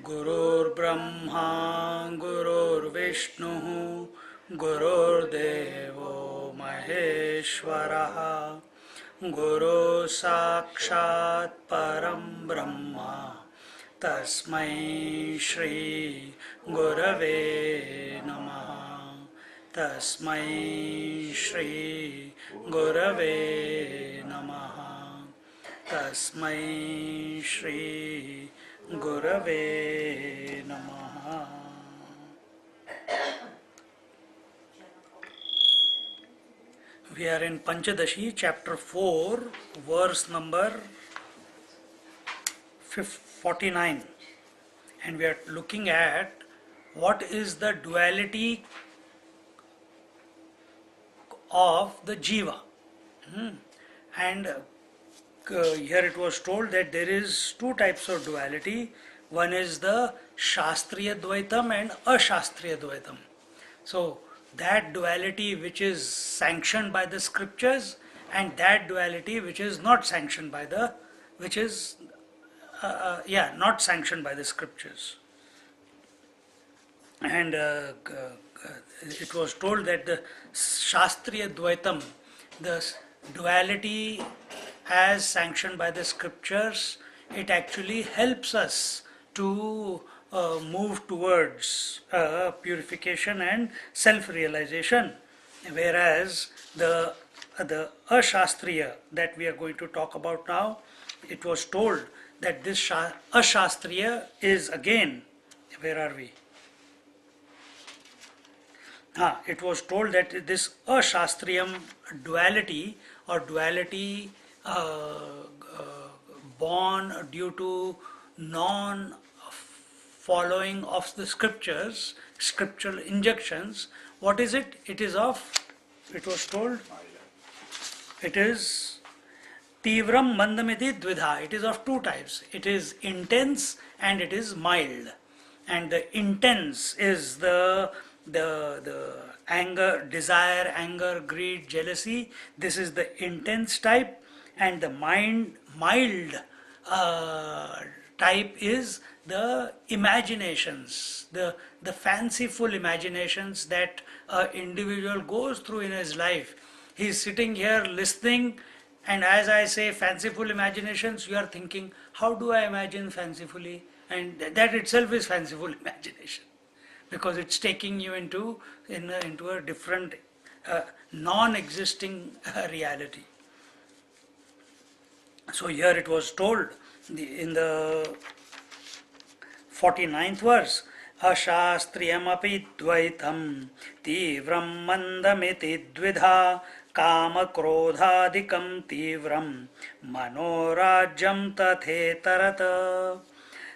गुरुर्ब्रह्मा गुरुर्विष्णु गुरुर्देवो महेश्वरः गुरु साक्षात् परं ब्रह्म तस्मै श्री गुरवे नमः तस्मै श्री गुरवे नमः तस्मै श्री गुरवे नमः. We are in Pancadasi, chapter 4, verse number 49, and we are looking at what is the duality of the jiva. And here it was told that there is two types of duality. One is the Shastriya Dvaitam and Ashastriya Dvaitam. So that duality which is sanctioned by the scriptures and that duality which is not sanctioned by the, which is not sanctioned by the scriptures. And it was told that the Shastriya Dvaitam, the duality as sanctioned by the scriptures, it actually helps us to move towards purification and self-realization, whereas the ashastriya that we are going to talk about now, it was told that this ashastriya is again, where are we? It was told that this ashastriyam duality or duality born due to non-following of the scriptures, scriptural injunctions. What is it? It is of, it was told, it is Tivram Mandamiti Dvidha. It is of two types. It is intense and it is mild. And the intense is the anger, desire, anger, greed, jealousy. This is the intense type. And the mild type is the imaginations, the fanciful imaginations that an individual goes through in his life. He is sitting here listening, and as I say fanciful imaginations, you are thinking, how do I imagine fancifully? And that itself is fanciful imagination, because it's taking you into a different non-existing reality. So here it was told in the 49th verse, Ashastriyamapi dvaitam tivram mandamiti dvidha kama krodhadikam tivram manorajyam tathetarata.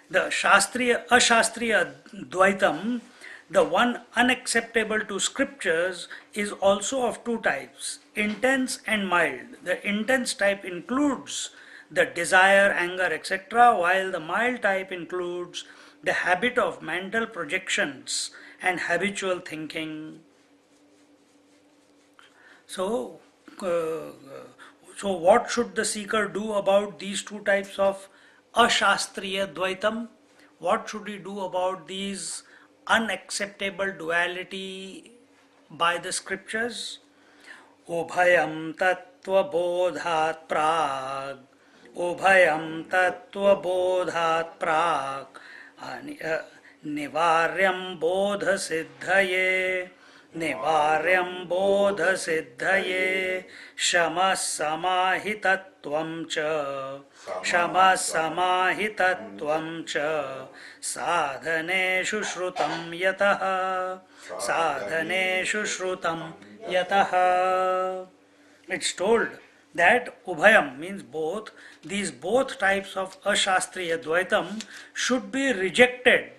The ashastriya dvaitam, the one unacceptable to scriptures, is also of two types, intense and mild. The intense type includes the desire, anger, etc., while the mild type includes the habit of mental projections and habitual thinking. So what should the seeker do about these two types of ashastriya dvaitam? What should he do about these unacceptable duality by the scriptures? Ubhayam tattva bodhat prag, ubhayam tattva bodhat prag, nivaryam bodha siddhaye, nivaryam bodha siddhaye, shama samahitatvam cha, shama samahitatvam cha, sadhaneshu shrutam yataha, sadhaneshu shrutam yataha. It's told that ubhayam means both. These both types of ashastriya dvaitam should be rejected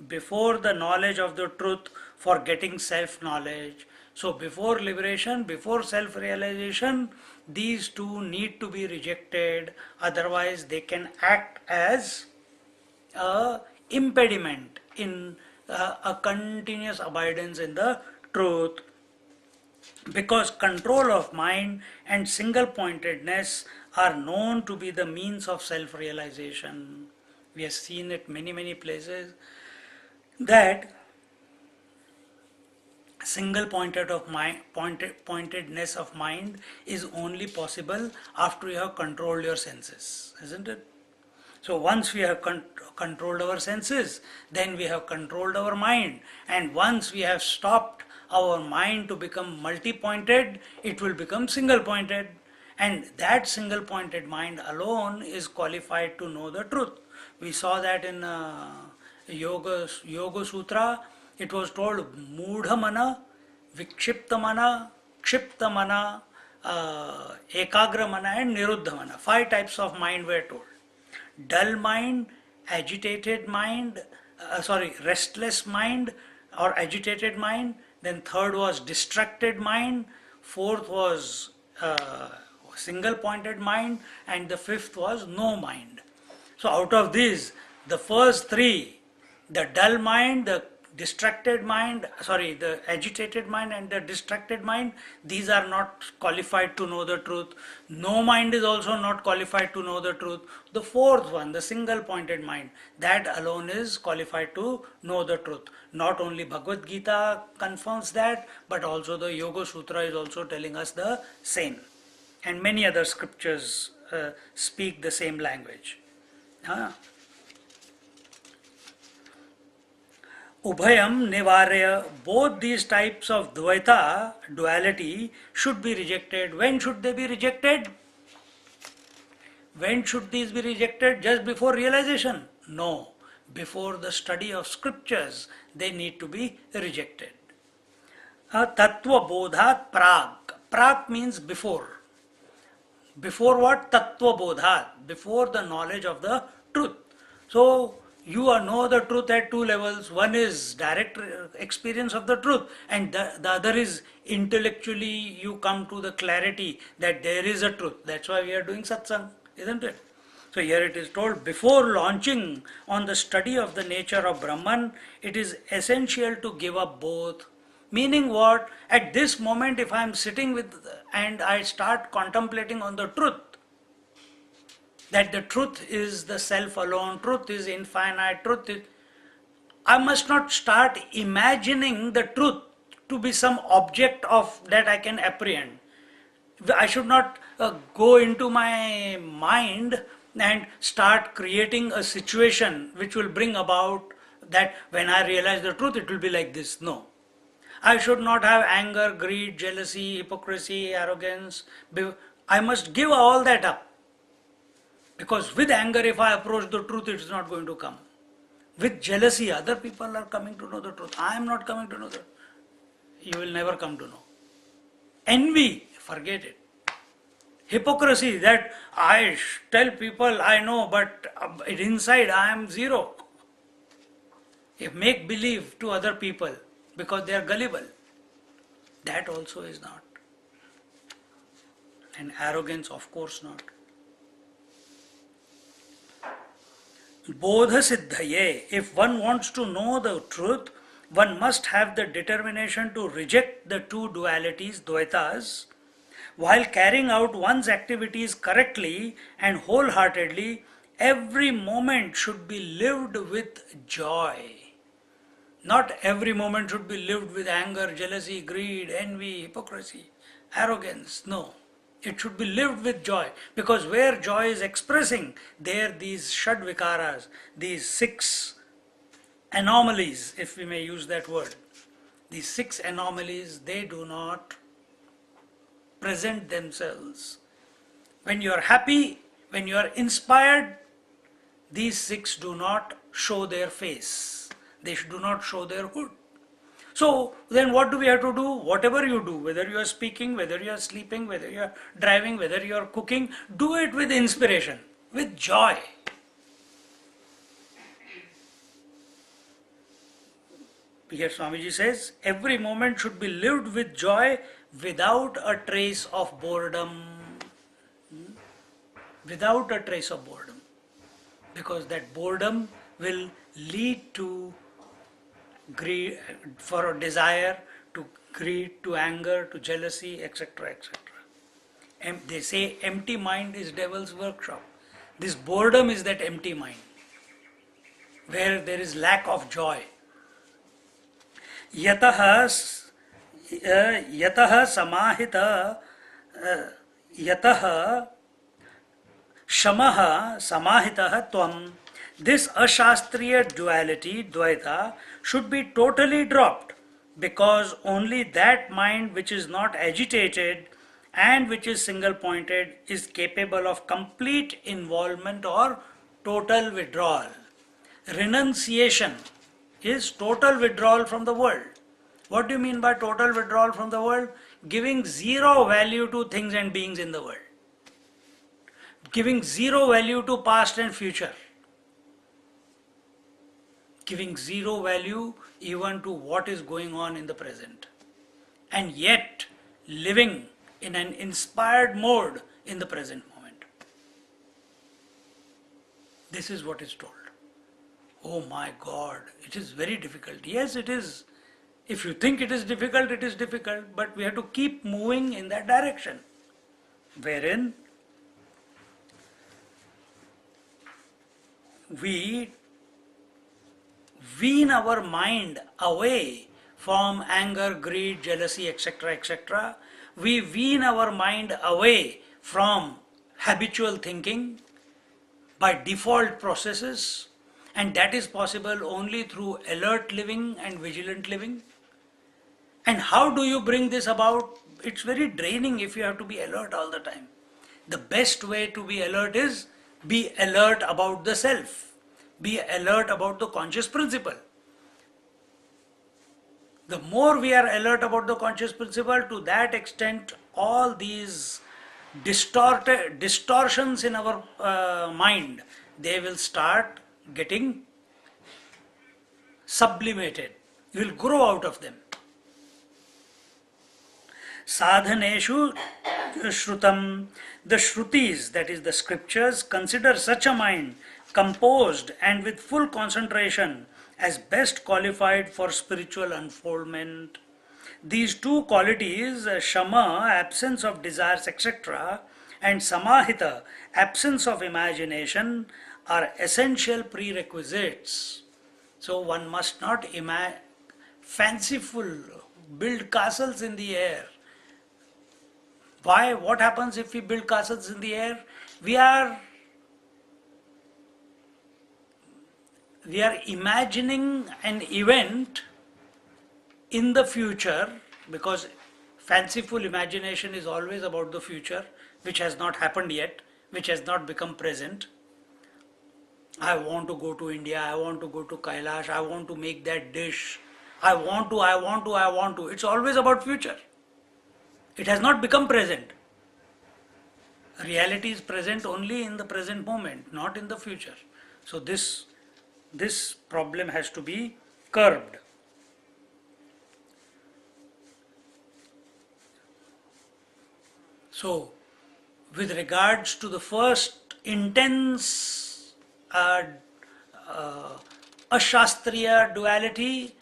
before the knowledge of the truth for getting self-knowledge. So before liberation, before self-realization, these two need to be rejected, otherwise they can act as a impediment in a continuous abidance in the truth, because control of mind and single pointedness are known to be the means of self realization. We have seen it many places that single pointedness of mind is only possible after you have controlled your senses, isn't it? So once we have controlled our senses, then we have controlled our mind. And once we have stopped our mind to become multi-pointed, it will become single-pointed. And that single-pointed mind alone is qualified to know the truth. We saw that in Yoga Sutra. It was told Mudha Mana, Vikshipta Mana, Kshipta Mana, Ekagra Mana and Niruddha Mana. 5 types of mind were told. Dull mind, agitated mind, restless mind or agitated mind. Then third was distracted mind. Fourth was single pointed mind. And the fifth was no mind. So out of these, the first 3, the dull mind, the agitated mind and the distracted mind, these are not qualified to know the truth. No mind is also not qualified to know the truth. The fourth one, the single pointed mind, that alone is qualified to know the truth. Not only Bhagavad Gita confirms that, but also the Yoga Sutra is also telling us the same. And many other scriptures speak the same language. Ubhayam nivarya, both these types of dvaita, duality, should be rejected. When should they be rejected? When should these be rejected? Just before realization? No. Before the study of scriptures, they need to be rejected. Tattva bodhat prag. Prag means before. Before what? Tattva bodhat. Before the knowledge of the truth. So, you know the truth at 2 levels. One is direct experience of the truth, and the other is intellectually you come to the clarity that there is a truth. That's why we are doing satsang, isn't it? So here it is told, before launching on the study of the nature of Brahman, it is essential to give up both. Meaning what? At this moment, if I am sitting with and I start contemplating on the truth, that the truth is the self alone, truth is infinite, I must not start imagining the truth to be some object of that I can apprehend. I should not go into my mind and start creating a situation which will bring about that when I realize the truth it will be like this. No. I should not have anger, greed, jealousy, hypocrisy, arrogance. I must give all that up. Because with anger, if I approach the truth, it is not going to come. With jealousy, other people are coming to know the truth. I am not coming to know the truth. You will never come to know. Envy, forget it. Hypocrisy, that I tell people I know, but inside I am zero. Make believe to other people because they are gullible. That also is not. And arrogance, of course not. Bodha siddhaye. If one wants to know the truth, one must have the determination to reject the 2 dualities, dvaitas, while carrying out one's activities correctly and wholeheartedly. Every moment should be lived with joy. Not every moment should be lived with anger, jealousy, greed, envy, hypocrisy, arrogance. No. It should be lived with joy, because where joy is expressing, there these shadvikaras, these 6 anomalies, if we may use that word, these 6 anomalies, they do not present themselves. When you are happy, when you are inspired, these 6 do not show their face. They do not show their hood. So then what do we have to do? Whatever you do, whether you are speaking, whether you are sleeping, whether you are driving, whether you are cooking, do it with inspiration, with joy. Here Swamiji says, every moment should be lived with joy without a trace of boredom. Without a trace of boredom. Because that boredom will lead to greed, for a desire, to greed, to anger, to jealousy, etc. etc. They say empty mind is devil's workshop. This boredom is that empty mind, where there is lack of joy. Yatah samahita yatah Shamaha samahitah tvam. This ashastriya duality, dvaita, should be totally dropped, because only that mind which is not agitated and which is single pointed is capable of complete involvement or total withdrawal. Renunciation is total withdrawal from the world. What do you mean by total withdrawal from the world? Giving zero value to things and beings in the world. Giving zero value to past and future. Giving zero value even to what is going on in the present. And yet living in an inspired mode in the present moment. This is what is told. Oh my God, it is very difficult. Yes, it is. If you think it is difficult, but we have to keep moving in that direction. Wherein we wean our mind away from anger, greed, jealousy, etc., etc. We wean our mind away from habitual thinking by default processes, and that is possible only through alert living and vigilant living. And how do you bring this about? It's very draining if you have to be alert all the time. The best way to be alert is be alert about the self. Be alert about the conscious principle. The more we are alert about the conscious principle, to that extent all these distortions in our mind, they will start getting sublimated. You will grow out of them. Sadhaneshu shrutam, the shrutis, that is the scriptures, consider such a mind composed and with full concentration as best qualified for spiritual unfoldment. These two qualities, shama, absence of desires, etc., and samahita, absence of imagination, are essential prerequisites. So one must not fanciful build castles in the air. Why? What happens if we build castles in the air? We are imagining an event in the future, because fanciful imagination is always about the future, which has not happened yet, which has not become present. I want to go to India, I want to go to Kailash, I want to make that dish, I want to. It's always about future. It has not become present. Reality is present only in the present moment, not in the future. So this problem has to be curbed. So, with regards to the first intense ashastriya duality,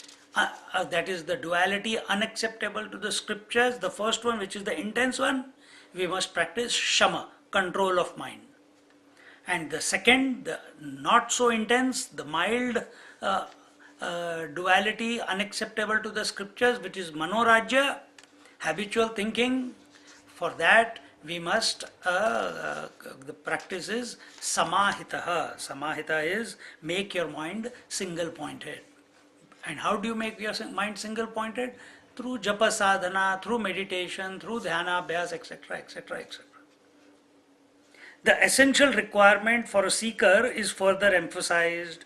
that is the duality unacceptable to the scriptures, the first one, which is the intense one, we must practice shama, control of mind. And the second, the not so intense, the mild duality unacceptable to the scriptures, which is manorajya, habitual thinking. For that we must, the practice is samahita. Samahita is make your mind single pointed. And how do you make your mind single pointed? Through japa sadhana, through meditation, through dhyana, abhyas, etc., etc., etc. The essential requirement for a seeker is further emphasized.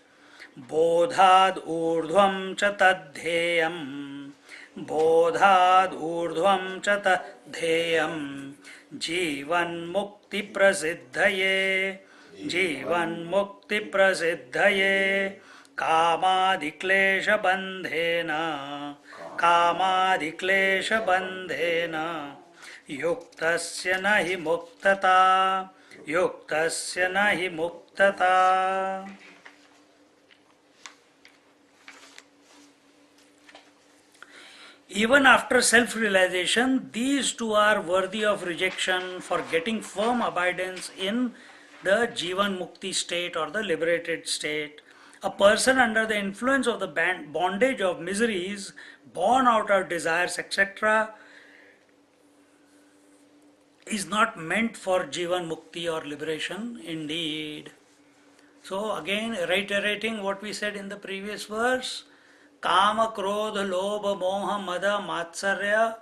Bodhad urdhvam cha tadhyayam, bodhad urdhvam cha tadhyayam, jivan mukti prasiddhaye, jivan mukti prasiddhaye, कामादिक्लेशबन्धेन कामादिक्लेशबन्धेन युक्तस्य न हि मुक्तता युक्तस्य न हि मुक्तता. Even after self-realization, these two are worthy of rejection for getting firm abidance in the Jivan Mukti state or the liberated state. A person under the influence of the bondage of miseries, born out of desires, etc., is not meant for Jivan Mukti or liberation indeed. So again, reiterating what we said in the previous verse, Kama, Krodha, Lobha, Moha, Mada, Matsarya,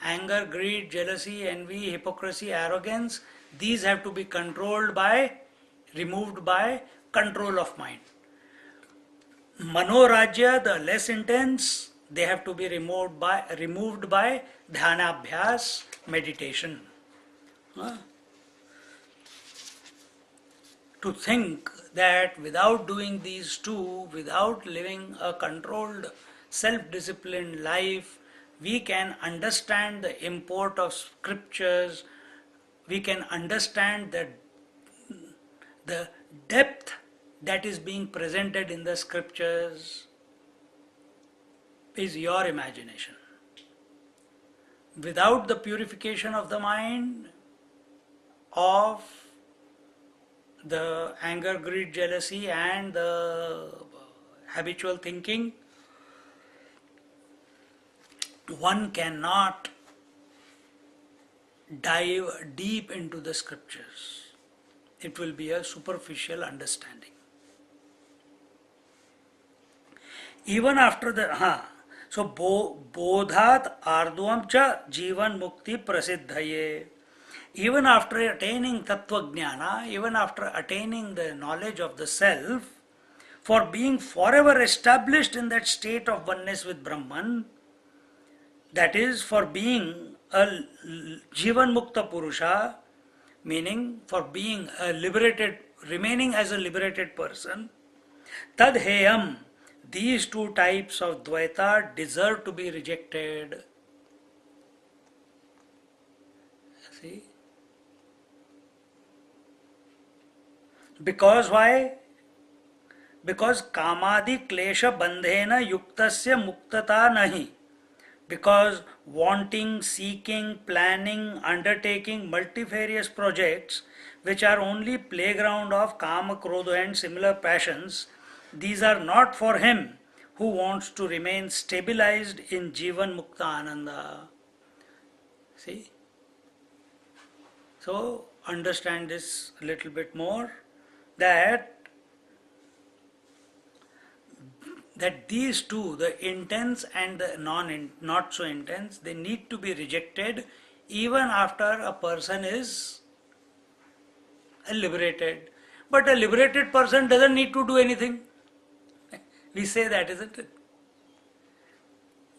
anger, greed, jealousy, envy, hypocrisy, arrogance, these have to be removed by control of mind. Manorajya, the less intense, they have to be removed by dhanabhyas, meditation. To think that without doing these two, without living a controlled, self-disciplined life, we can understand the import of scriptures, we can understand the depth that is being presented in the scriptures, is your imagination. Without the purification of the mind, of the anger, greed, jealousy and the habitual thinking, one cannot dive deep into the scriptures. It will be a superficial understanding. Even after so bodhat ardvam cha jivan mukti prasiddhaye. Even after attaining tattva jnana, even after attaining the knowledge of the self, for being forever established in that state of oneness with Brahman, that is, for being a jivan mukta purusha, meaning for being a liberated, remaining as a liberated person, tadheyam, these two types of dvaita deserve to be rejected. See? Because why? Because kamadi klesha bandhena yuktasya muktata nahi. Because wanting, seeking, planning, undertaking multifarious projects which are only playground of kama, krodha and similar passions, these are not for him who wants to remain stabilized in jivan mukta ananda. See? So understand this a little bit more, that these two, the intense and the not so intense, they need to be rejected even after a person is liberated. But a liberated person doesn't need to do anything. We say that, isn't it?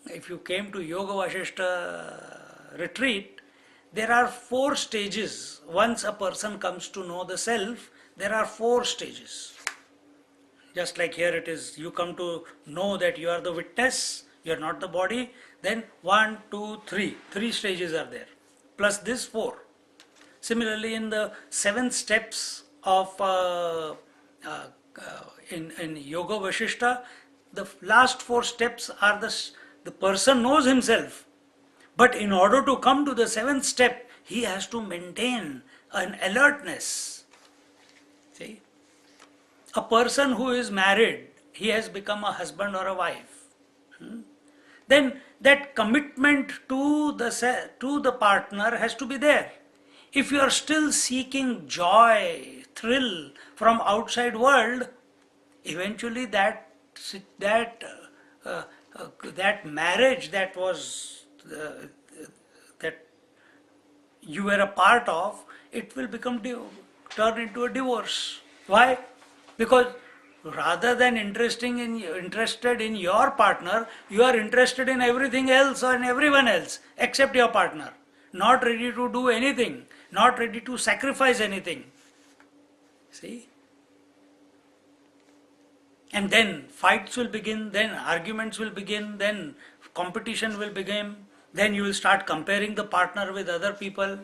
If you came to Yoga Vashishta retreat, there are 4 stages. Once a person comes to know the self, there are 4 stages. Just like here it is, you come to know that you are the witness, you are not the body, then 1, 2, 3. 3 stages are there, plus this 4. Similarly, in the 7 steps of in Yoga Vashishta, the last 4 steps are the person knows himself. But in order to come to the 7th step, he has to maintain an alertness. See? A person who is married, he has become a husband or a wife. Then that commitment to the partner has to be there. If you are still seeking joy, thrill from outside world, eventually that marriage that was that you were a part of, it will turn into a divorce. Why? Because rather than interested in your partner, you are interested in everything else or in everyone else except your partner. Not ready to do anything, not ready to sacrifice anything. See? And then fights will begin, then arguments will begin, then competition will begin, then you will start comparing the partner with other people.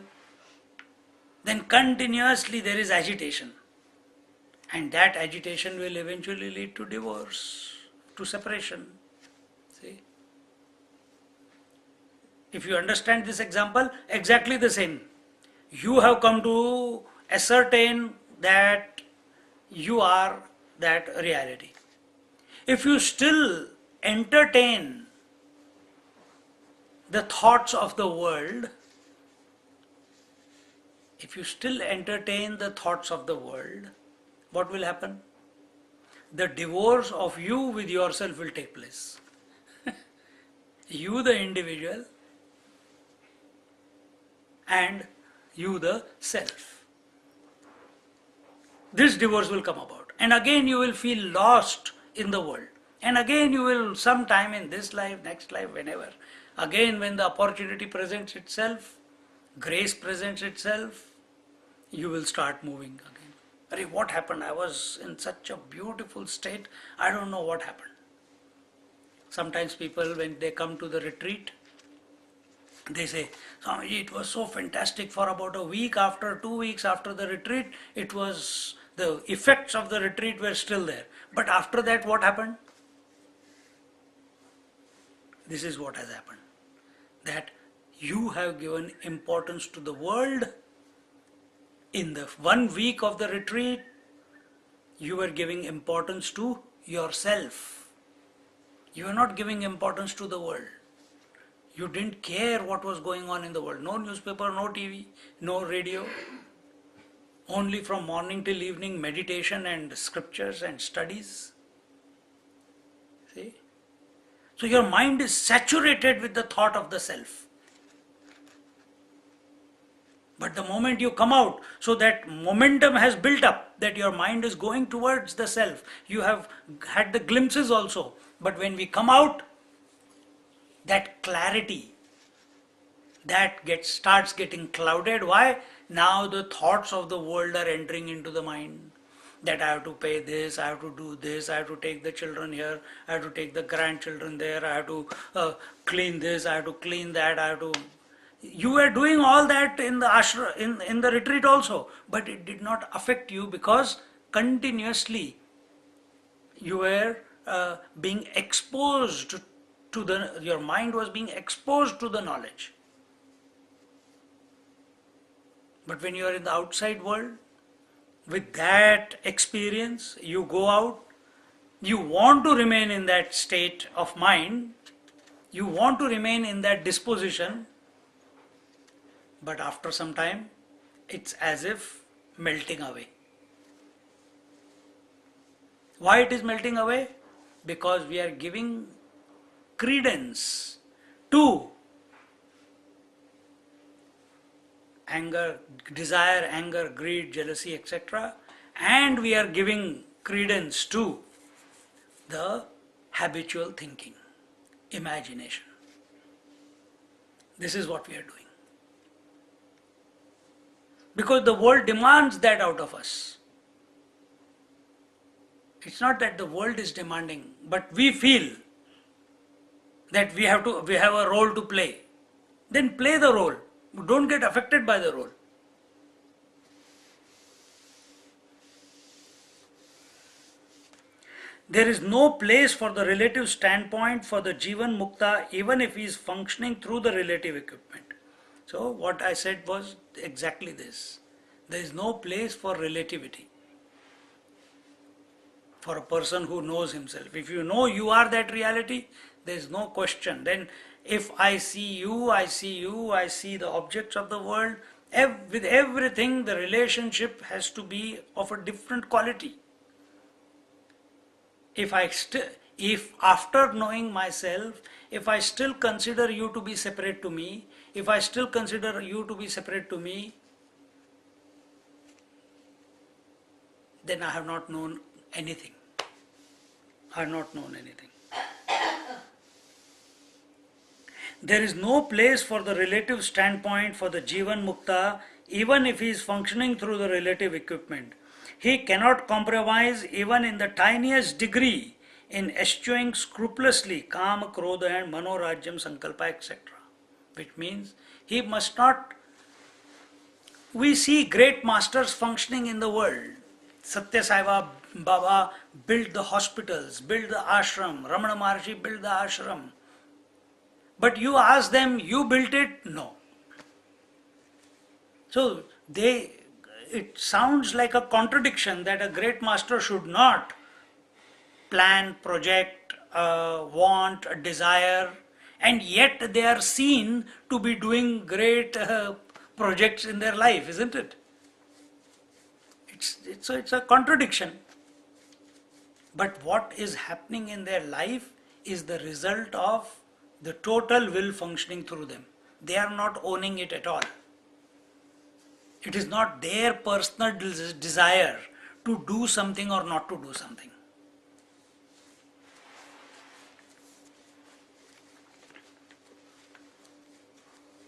Then continuously there is agitation. And that agitation will eventually lead to divorce, to separation. See? If you understand this example, exactly the same. You have come to ascertain that you are that reality. If you still entertain the thoughts of the world, what will happen? The divorce of you with yourself will take place. You, the individual, and you, the self. This divorce will come about. And again you will feel lost in the world. And again you will, sometime in this life, next life, whenever, again when the opportunity presents itself, grace presents itself, you will start moving again. Arey, what happened? I was in such a beautiful state, I don't know what happened. Sometimes people, when they come to the retreat, they say, Swamiji, it was so fantastic for about a week. After 2 weeks after the retreat, it was, the effects of the retreat were still there. But after that, what happened? This is what has happened. That you have given importance to the world. In the 1 week of the retreat, you were giving importance to yourself. You were not giving importance to the world. You didn't care what was going on in the world. No newspaper, no TV, no radio. Only from morning till evening meditation and scriptures and studies. See? So your mind is saturated with the thought of the self. But the moment you come out, so that momentum has built up, that your mind is going towards the self. You have had the glimpses also. But when we come out, that clarity, that starts getting clouded. Why? Now the thoughts of the world are entering into the mind. That I have to pay this, I have to do this, I have to take the children here, I have to take the grandchildren there, I have to clean this, I have to clean that, I have to... You were doing all that in the ashram, in the retreat also, but it did not affect you because continuously you were being exposed to the, your mind was being exposed to the knowledge. But when you are in the outside world, with that experience, you go out, you want to remain in that state of mind, you want to remain in that disposition, but after some time, it's as if melting away. Why it is melting away? Because we are giving credence to anger, desire, anger, greed, jealousy, etc. And we are giving credence to the habitual thinking, imagination. This is what we are doing. Because the world demands that out of us. It's not that the world is demanding, but we feel that we have a role to play. Then play the role. Don't get affected by the role. There is no place for the relative standpoint for the Jivan Mukta, even if he is functioning through the relative equipment. So what I said was exactly this. There is no place for relativity for a person who knows himself. If you know you are that reality, there is no question. Then if I see you, I see the objects of the world, with everything the relationship has to be of a different quality. If after knowing myself, if I still consider you to be separate to me, if I still consider you to be separate to me, then I have not known anything. I have not known anything. There is no place for the relative standpoint for the Jivan Mukta, even if he is functioning through the relative equipment. He cannot compromise even in the tiniest degree in eschewing scrupulously Kama, Krodha and Manorajyam, Sankalpa, etc. Which means he must not. We see great masters functioning in the world. Satya Sai Baba built the hospitals, built the ashram, Ramana Maharshi built the ashram. But you ask them, you built it? No. So it sounds like a contradiction that a great master should not plan, project, want, desire, and yet they are seen to be doing great projects in their life, isn't it? It's a contradiction. But what is happening in their life is the result of the total will functioning through them. They are not owning it at all. It is not their personal desire to do something or not to do something.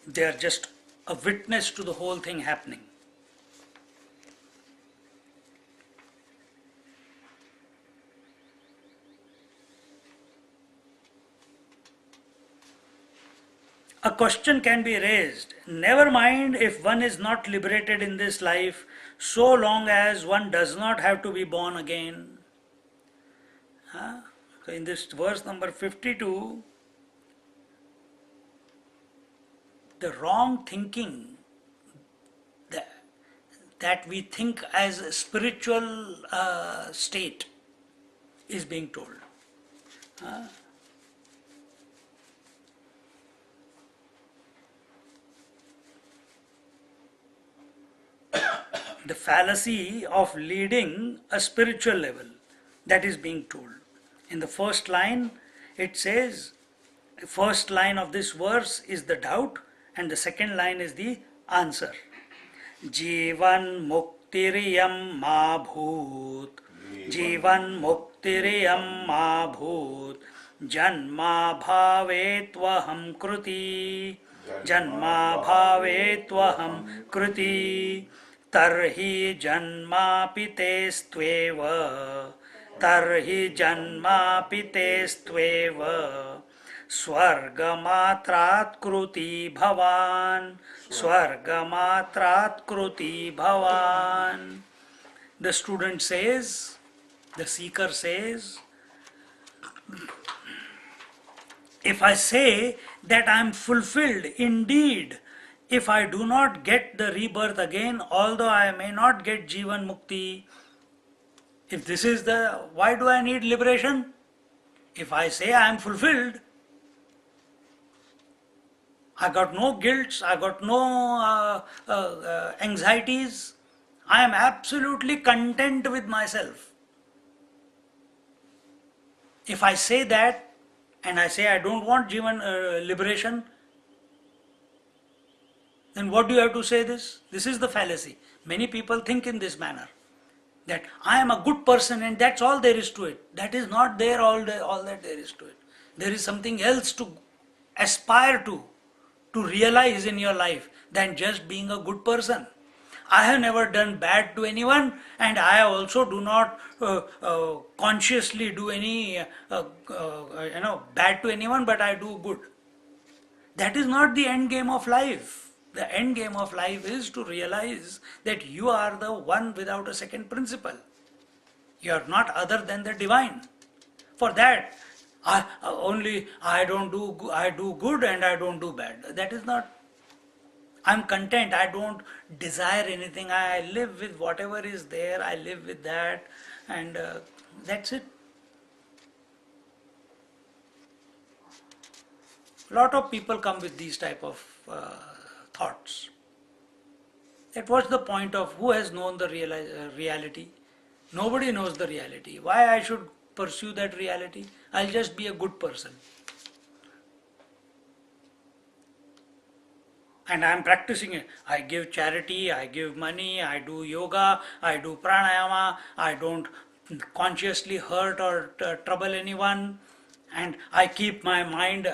They are just a witness to the whole thing happening. A question can be raised. Never mind if one is not liberated in this life, so long as one does not have to be born again. So in this verse number 52, the wrong thinking that we think as a spiritual state is being told. The fallacy of leading a spiritual level, that is being told. In the first line, it says, the first line of this verse is the doubt, and the second line is the answer. Jivan muktiriyam ma bhoot, Jivan muktiriyam ma bhoot, Janma bhavetvaham kruti, Janma bhavetvaham kruti, Tarhi janmapi testveva, Tarhi janmapi testveva, Swargamatrat kruti bhavan, Swargamatrat kruti bhavan. The student says, the seeker says, if I say that I am fulfilled, indeed, if I do not get the rebirth again, although I may not get Jivan Mukti, if this is why do I need liberation? If I say I am fulfilled, I got no guilt, I got no anxieties, I am absolutely content with myself. If I say that, and I say I don't want Jivan liberation, then what do you have to say this? This is the fallacy. Many people think in this manner, that I am a good person and that's all there is to it. That is not there all that there is to it. There is something else to aspire to realize in your life than just being a good person. I have never done bad to anyone, and I also do not consciously do any bad to anyone, but I do good. That is not the end game of life. The end game of life is to realize that you are the one without a second principle. You are not other than the divine. For that, I do good and I don't do bad. That is not. I'm content. I don't desire anything. I live with whatever is there. I live with that, and that's it. A lot of people come with these type of thoughts. That what's the point of who has known the reality? Nobody knows the reality. Why I should pursue that reality? I'll just be a good person. And I'm practicing it. I give charity, I give money, I do yoga, I do pranayama, I don't consciously hurt or trouble anyone, and I keep my mind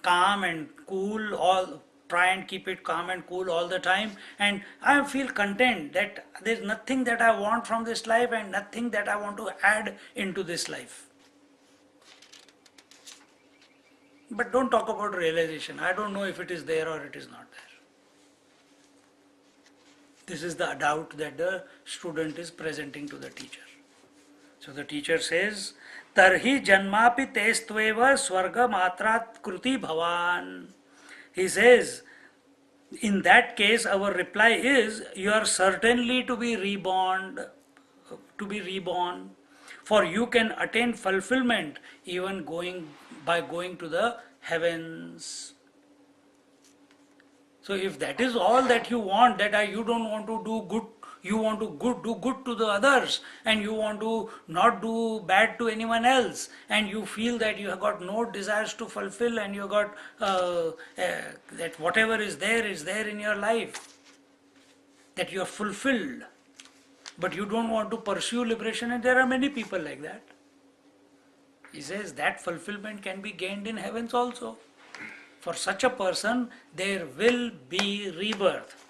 calm and cool. try and keep it calm and cool all the time, and I feel content that there's nothing that I want from this life and nothing that I want to add into this life. But don't talk about realization. I don't know if it is there or it is not there. This is the doubt that the student is presenting to the teacher. So the teacher says, Tarhi janmapi testveva swarga matrat kruti bhavan. He says, in that case, our reply is, you are certainly to be reborn, for you can attain fulfillment even by going to the heavens. So if that is all that you want, that you don't want to do good, you want to do good to the others, and you want to not do bad to anyone else, and you feel that you have got no desires to fulfill, and you got that whatever is there in your life, that you are fulfilled, but you don't want to pursue liberation, and there are many people like that. He says that fulfillment can be gained in heavens also. For such a person, there will be rebirth.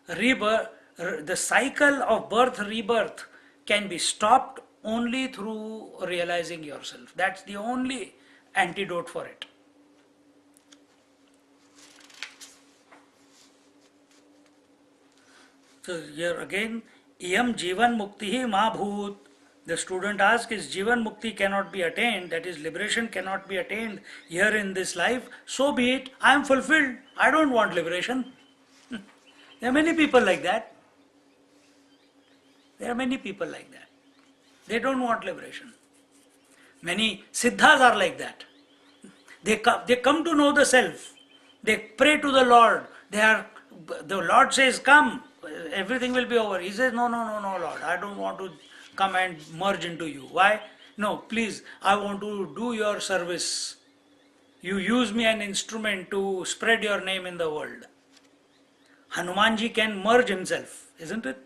The cycle of birth, rebirth can be stopped only through realizing yourself. That's the only antidote for it. So here again, Iyam Jivan Mukti Ma Bhoot. The student asks, is Jivan Mukti cannot be attained, that is liberation cannot be attained here in this life, so be it, I am fulfilled, I don't want liberation. There are many people like that. There are many people like that. They don't want liberation. Many siddhas are like that. They come to know the self. They pray to the Lord. The Lord says, come, everything will be over. He says, no, Lord, I don't want to come and merge into you. Why? No, please, I want to do your service. You use me an instrument to spread your name in the world. Hanumanji can merge himself, isn't it?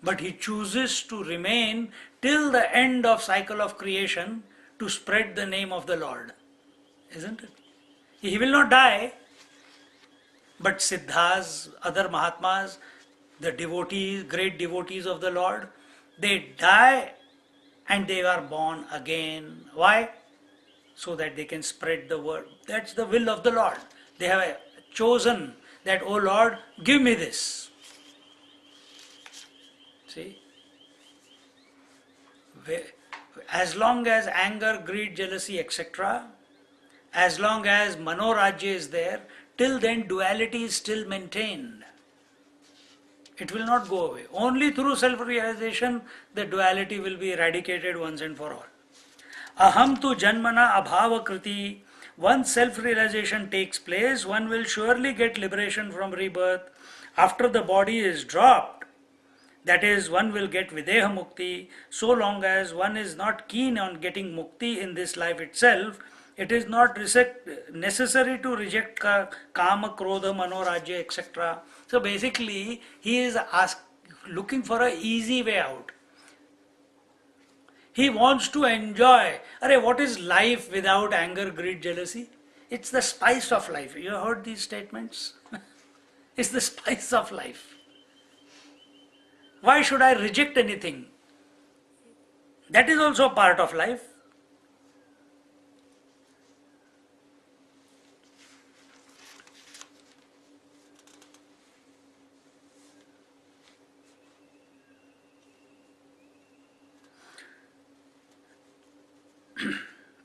But he chooses to remain till the end of cycle of creation to spread the name of the Lord, isn't it? He will not die, but Siddhas, other Mahatmas, the devotees, great devotees of the Lord, they die and they are born again. Why? So that they can spread the word. That's the will of the Lord. They have chosen that, oh Lord, give me this. See? As long as anger, greed, jealousy, etc., as long as manorajya is there, till then duality is still maintained. It will not go away. Only through self-realization the duality will be eradicated once and for all. Aham tu janmana abhava kriti. Once self-realization takes place, one will surely get liberation from rebirth. After the body is dropped, that is, one will get videha mukti. So long as one is not keen on getting mukti in this life itself, it is not necessary to reject kama, krodha, manorajya, etc. So basically, he is looking for an easy way out. He wants to enjoy. What is life without anger, greed, jealousy? It's the spice of life. You have heard these statements? It's the spice of life. Why should I reject anything? That is also part of life.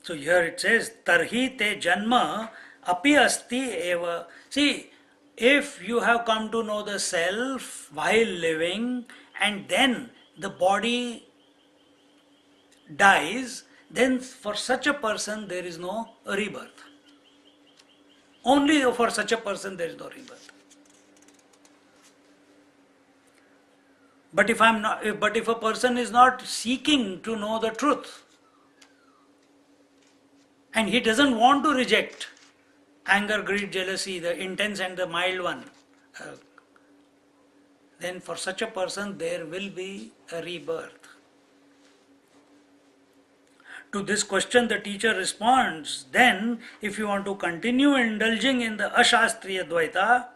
So here it says, Tarhi te janma api asti eva. See, if you have come to know the self while living and then the body dies, then for such a person there is no rebirth. Only for such a person there is no rebirth. But if a person is not seeking to know the truth, and he doesn't want to reject anger, greed, jealousy, the intense and the mild one, then for such a person there will be a rebirth. To this question, the teacher responds, then, if you want to continue indulging in the ashastriya dvaita,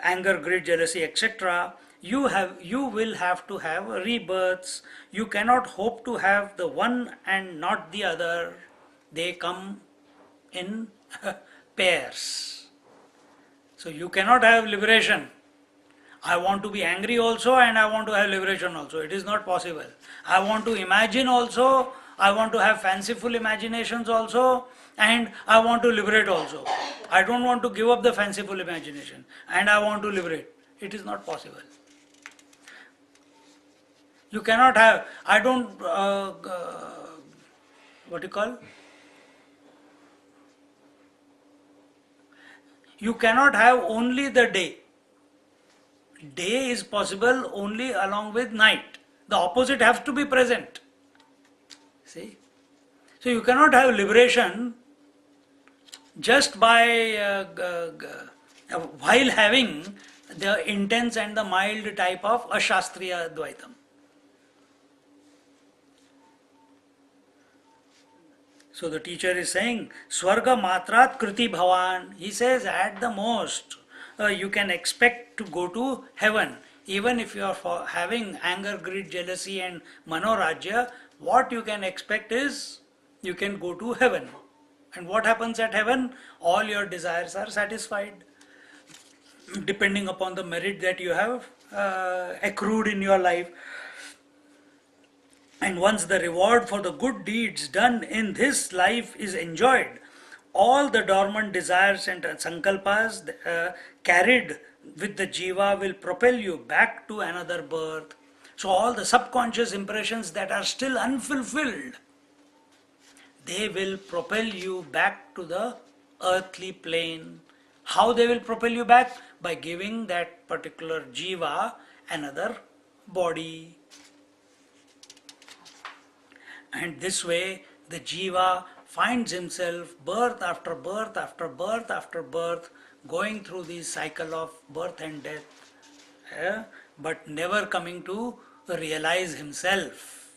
anger, greed, jealousy, etc., you will have to have rebirths. You cannot hope to have the one and not the other. They come in pairs. So you cannot have liberation. I want to be angry also and I want to have liberation also. It is not possible. I want to imagine also, I want to have fanciful imaginations also, and I want to liberate also. I don't want to give up the fanciful imagination and I want to liberate. It is not possible. You cannot have, I don't, what do you call? You cannot have only the day. Day is possible only along with night. The opposite has to be present. See? So you cannot have liberation just by while having the intense and the mild type of ashastriya dvaitam. So the teacher is saying, Swarga matrat kriti bhavan. He says, at the most, you can expect to go to heaven. Even if you are having anger, greed, jealousy and manorajya, what you can expect is, you can go to heaven. And what happens at heaven? All your desires are satisfied, depending upon the merit that you have accrued in your life. And once the reward for the good deeds done in this life is enjoyed, all the dormant desires and sankalpas carried with the jiva will propel you back to another birth. So all the subconscious impressions that are still unfulfilled, they will propel you back to the earthly plane. How they will propel you back? By giving that particular jiva another body. And this way the jiva finds himself birth after birth after birth after birth, going through this cycle of birth and death, but never coming to realize himself.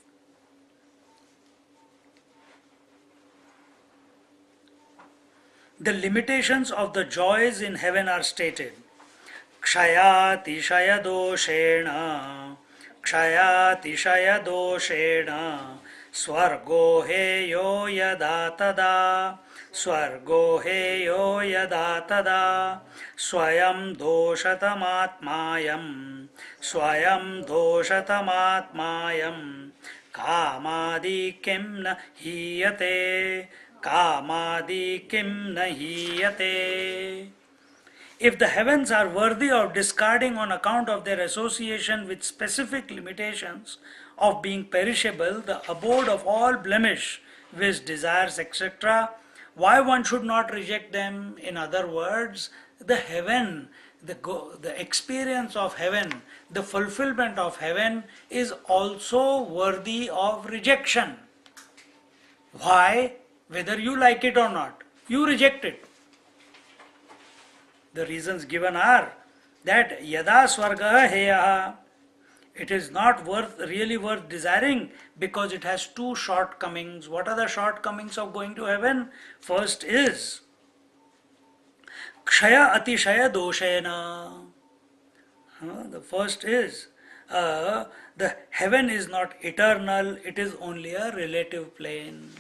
The limitations of the joys in heaven are stated. Kshayati shaya doshena, kshayati shaya doshena, Swargo heyo yada tada, Swargo heyo yada tada, Swayam dosatamatmayam, Swayam dosatamatmayam, Kamadi kim na hiyate, Kamadi kim na hiyate. If the heavens are worthy of discarding on account of their association with specific limitations of being perishable, the abode of all blemish, wish, desires, etc., why one should not reject them? In other words, the heaven, the experience of heaven, the fulfillment of heaven is also worthy of rejection. Why? Whether you like it or not, you reject it. The reasons given are that yada swarga heya, it is not really worth desiring because it has two shortcomings. What are the shortcomings of going to heaven? First is kshaya atishaya doshena. The first is the heaven is not eternal, it is only a relative plane.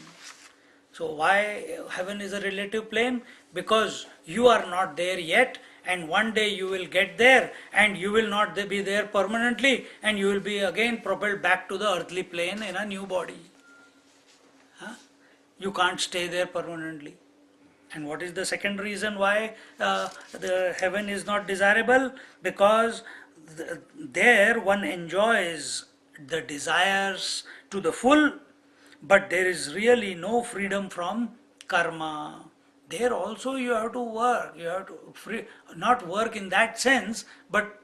So why heaven is a relative plane? Because you are not there yet, and one day you will get there and you will not be there permanently, and you will be again propelled back to the earthly plane in a new body. You can't stay there permanently. And what is the second reason why the heaven is not desirable? Because there one enjoys the desires to the full, but there is really no freedom from karma. There also you have to work. You have to not work in that sense, but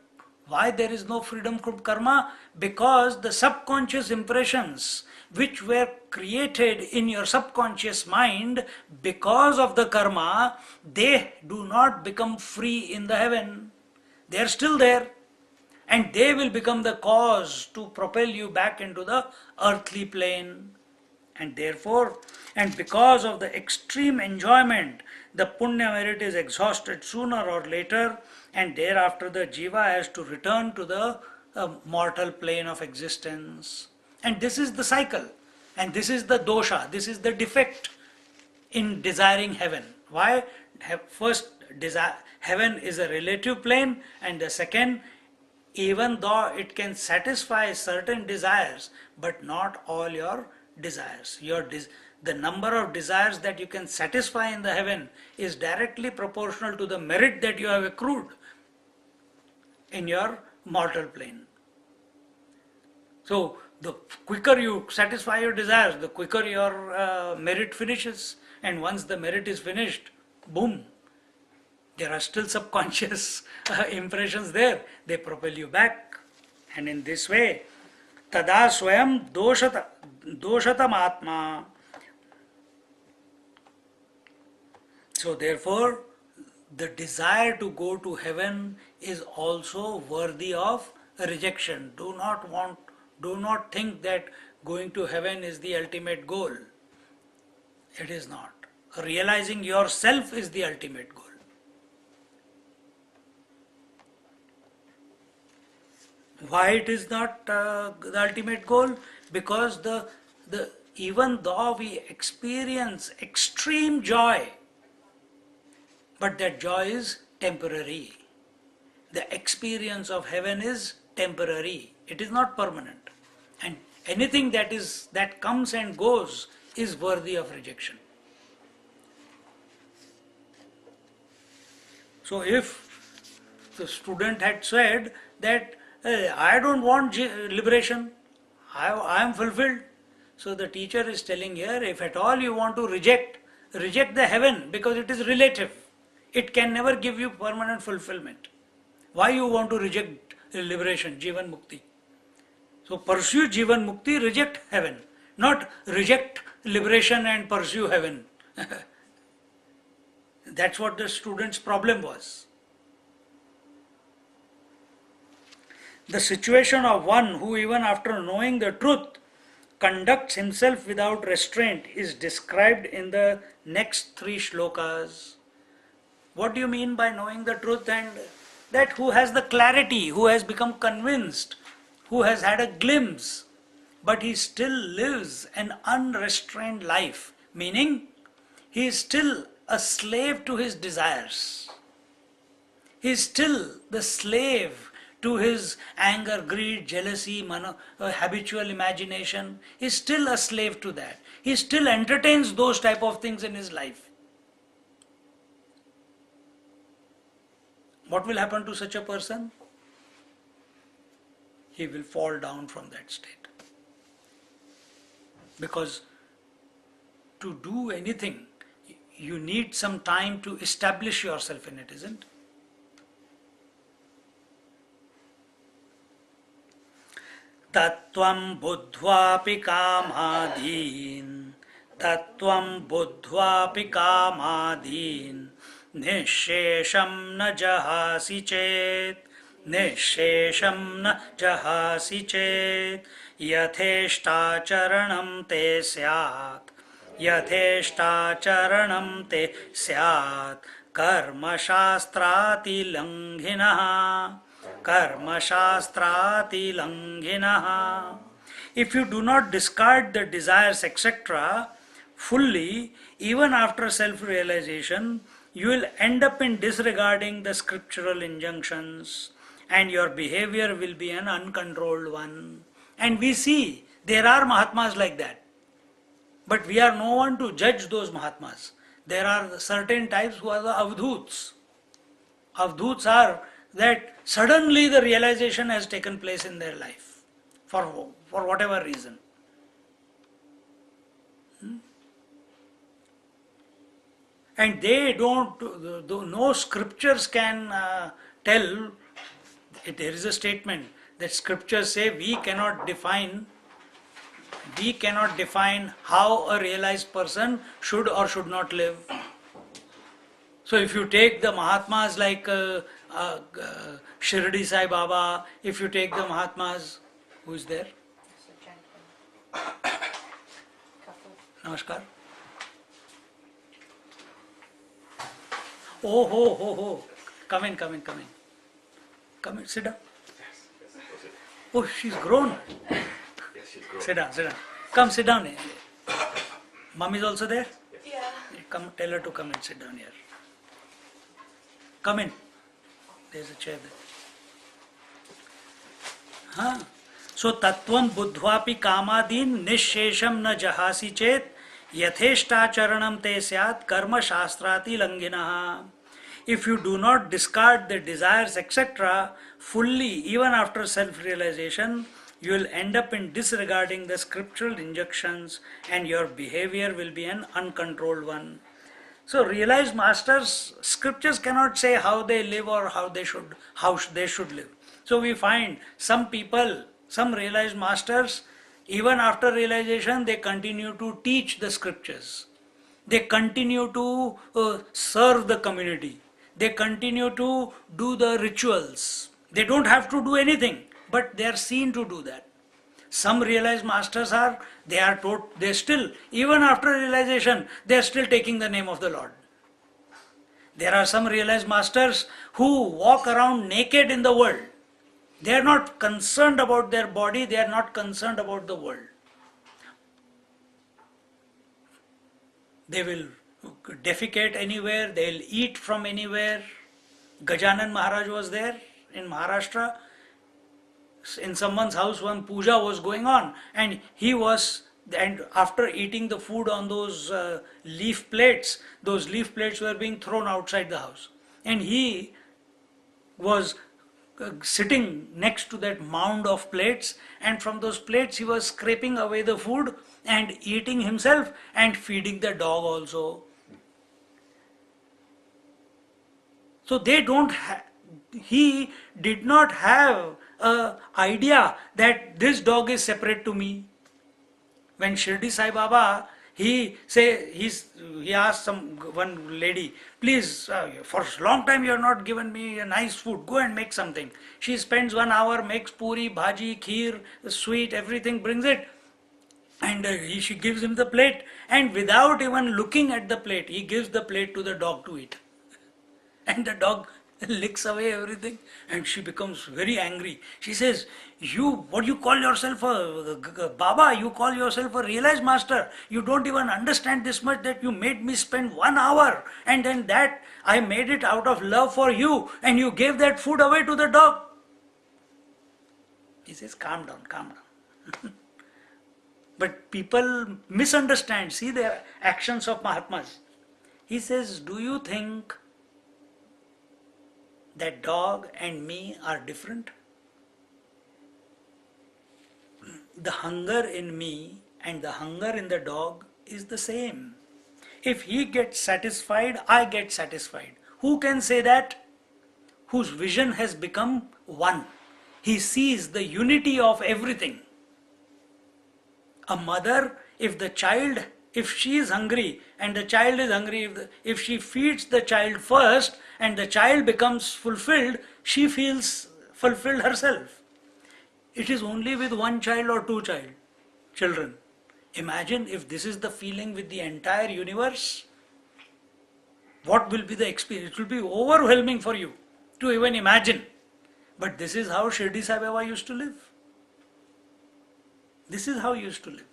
why there is no freedom from karma? Because the subconscious impressions which were created in your subconscious mind because of the karma, they do not become free in the heaven. They are still there, and they will become the cause to propel you back into the earthly plane. And therefore, and because of the extreme enjoyment, the punya merit is exhausted sooner or later, and thereafter the jiva has to return to the mortal plane of existence. And this is the cycle, and this is the dosha, this is the defect in desiring heaven. Why? First, heaven is a relative plane, and the second, even though it can satisfy certain desires, but not all your desires. The number of desires that you can satisfy in the heaven is directly proportional to the merit that you have accrued in your mortal plane. So, the quicker you satisfy your desires, the quicker your merit finishes. And once the merit is finished, boom, there are still subconscious impressions there. They propel you back. And in this way, tada swayam doshatam atma. So therefore, the desire to go to heaven is also worthy of rejection. Do not think that going to heaven is the ultimate goal. It is not. Realizing yourself is the ultimate goal. Why it is not the ultimate goal? Because even though we experience extreme joy, but that joy is temporary. The experience of heaven is temporary. It is not permanent. And anything that comes and goes is worthy of rejection. So if the student had said that I don't want liberation, I am fulfilled. So the teacher is telling here, if at all you want to reject the heaven, because it is relative. It can never give you permanent fulfillment. Why you want to reject liberation, Jivan Mukti? So pursue Jivan Mukti, reject heaven. Not reject liberation and pursue heaven. That's what the student's problem was. The situation of one who, even after knowing the truth, conducts himself without restraint is described in the next 3 shlokas. What do you mean by knowing the truth? And that who has the clarity, who has become convinced, who has had a glimpse, but he still lives an unrestrained life, meaning he is still a slave to his desires. He is still the slave to his anger, greed, jealousy, habitual imagination. He is still a slave to that. He still entertains those type of things in his life. What will happen to such a person? He will fall down from that state. Because to do anything, you need some time to establish yourself in it, isn't it? Tattvam buddhvapi kamadhin, tattvam buddhvapi kamadhin, nishesham na jahasi chet, nishesham na jahasi chet, yatheshtacharanam te syat, yatheshtacharanam te syat, karma shastrati langhinaha, karma shastrati langhinaha. If you do not discard the desires, etc., fully, even after self-realization, you will end up in disregarding the scriptural injunctions, and your behavior will be an uncontrolled one. And we see there are Mahatmas like that. But we are no one to judge those Mahatmas. There are certain types who are the Avdhuts. Avdhuts are that suddenly the realization has taken place in their life for whatever reason. And they no scriptures can tell. There is a statement that scriptures say we cannot define how a realized person should or should not live. So if you take the Mahatmas like Shirdi Sai Baba, if you take the Mahatmas, who is there? Namaskar. Oh, ho, ho, ho. Come in, come in, come in. Come in, sit down. Oh, she's grown. Yes, she's grown. Sit down, sit down. Come, sit down. Mom is also there? Yeah. Come, tell her to come and sit down here. Come in. There's a chair there. Huh? So, tattvam buddhvapi kamadin nishesham na jahasi chet yatheshtacharanam te syat karma shastrati langinaha. If you do not discard the desires, etc., fully, even after self-realization, you will end up in disregarding the scriptural injunctions and your behavior will be an uncontrolled one. So realized masters, scriptures cannot say how they live or how they should live. So we find some people, some realized masters, even after realization, they continue to teach the scriptures. They continue to serve the community. They continue to do the rituals. They don't have to do anything, but they are seen to do that. Some realized masters they still, even after realization, they are still taking the name of the Lord. There are some realized masters who walk around naked in the world. They are not concerned about their body, they are not concerned about the world. They will defecate anywhere, they will eat from anywhere. Gajanan Maharaj was there in Maharashtra. In someone's house, one puja was going on, and after eating the food on those leaf plates were being thrown outside the house. And he was sitting next to that mound of plates, and from those plates he was scraping away the food and eating himself and feeding the dog also. So he did not have an idea that this dog is separate to me. When Shirdi Sai Baba, he asked one lady, please, for a long time you have not given me a nice food, go and make something. She spends 1 hour, makes puri, bhaji, kheer, sweet, everything, brings it. And she gives him the plate, and without even looking at the plate, he gives the plate to the dog to eat. And the dog licks away everything, and she becomes very angry. She says, what you call yourself a Baba, you call yourself a realized master. You don't even understand this much that you made me spend 1 hour, and then that I made it out of love for you, and you gave that food away to the dog. He says, calm down, calm down. But people misunderstand, see the actions of Mahatmas. He says, do you think that dog and me are different? The hunger in me and the hunger in the dog is the same. If he gets satisfied, I get satisfied. Who can say that? Whose vision has become one. He sees the unity of everything. A mother, if she is hungry and the child is hungry, if she feeds the child first and the child becomes fulfilled, she feels fulfilled herself. It is only with one child or two children. Imagine if this is the feeling with the entire universe. What will be the experience? It will be overwhelming for you to even imagine. But this is how Shirdi Sai Baba used to live. This is how he used to live.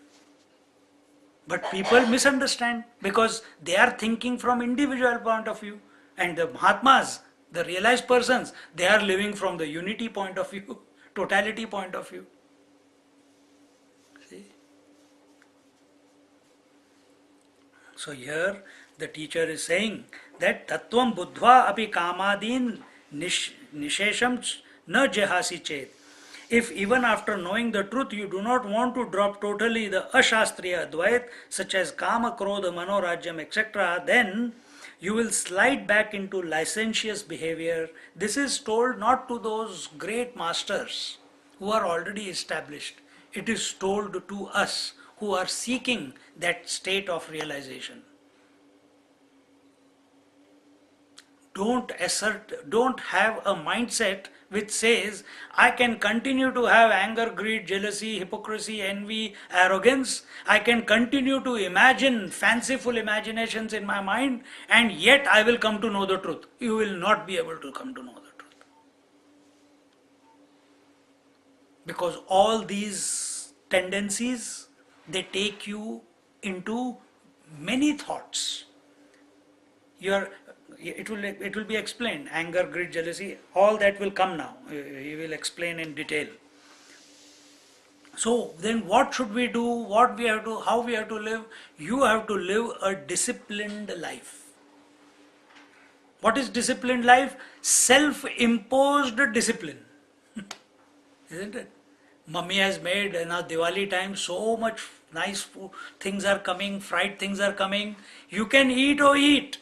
But people misunderstand because they are thinking from individual point of view. And the Mahatmas, the realized persons, they are living from the unity point of view, totality point of view. See? So here the teacher is saying that Tattvam Buddhva api kamadin nishesham na jahasi chet. If even after knowing the truth you do not want to drop totally the ashastriya advait such as kama, krodha, manorajyam, etc., then you will slide back into licentious behavior. This is told not to those great masters who are already established. It is told to us who are seeking that state of realization. don't have a mindset which says, I can continue to have anger, greed, jealousy, hypocrisy, envy, arrogance. I can continue to imagine fanciful imaginations in my mind, and yet I will come to know the truth. You will not be able to come to know the truth. Because all these tendencies, they take you into many thoughts. It will be explained. Anger, greed, jealousy, all that will come now. He will explain in detail. So then what should we do? What we have to, how we have to live? You have to live a disciplined life. What is disciplined life? Self-imposed discipline. Isn't it? Mummy has made in our Diwali time so much nice food. Things are coming, fried things are coming. You can eat or eat.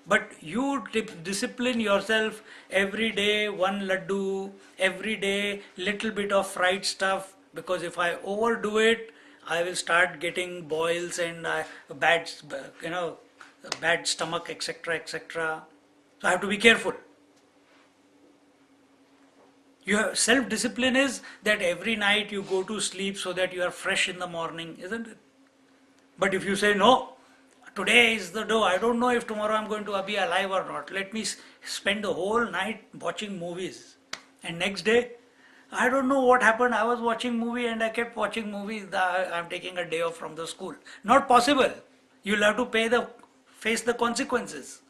But you discipline yourself every day, one laddu, every day, little bit of fried stuff. Because if I overdo it, I will start getting boils and bad, bad stomach, etc., etc. So I have to be careful. Your self-discipline is that every night you go to sleep so that you are fresh in the morning, isn't it? But if you say, no, today is the day, I don't know if tomorrow I'm going to be alive or not. Let me spend the whole night watching movies. And next day, I don't know what happened. I was watching movie and I kept watching movies. I'm taking a day off from the school. Not possible. You'll have to face the consequences.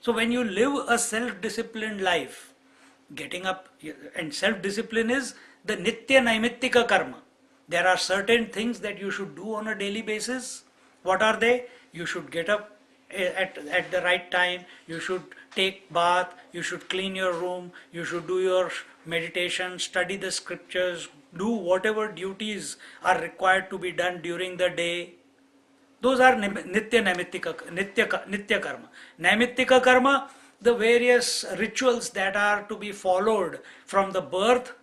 So when you live a self-disciplined life, getting up, and self-discipline is the nitya naimittika karma. There are certain things that you should do on a daily basis. What are they? You should get up at the right time, you should take bath, you should clean your room, you should do your meditation, study the scriptures, do whatever duties are required to be done during the day. Those are nitya karma. Naimittika karma, the various rituals that are to be followed from the birth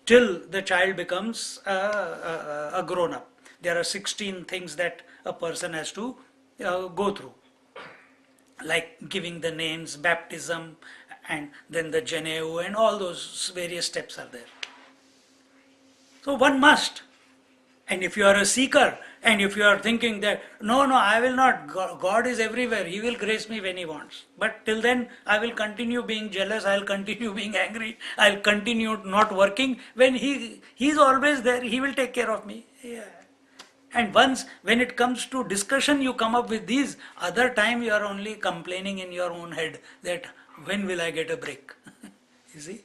till the child becomes a grown-up. There are 16 things that a person has to go through, like giving the names, baptism, and then the Janeu, and all those various steps are there. So one must. And if you are a seeker, and if you are thinking that, no, I will not, God is everywhere, He will grace me when He wants. But till then, I will continue being jealous, I will continue being angry, I will continue not working. When He is always there, He will take care of me. Yeah. And once, when it comes to discussion, you come up with these, other time you are only complaining in your own head that, when will I get a break? You see?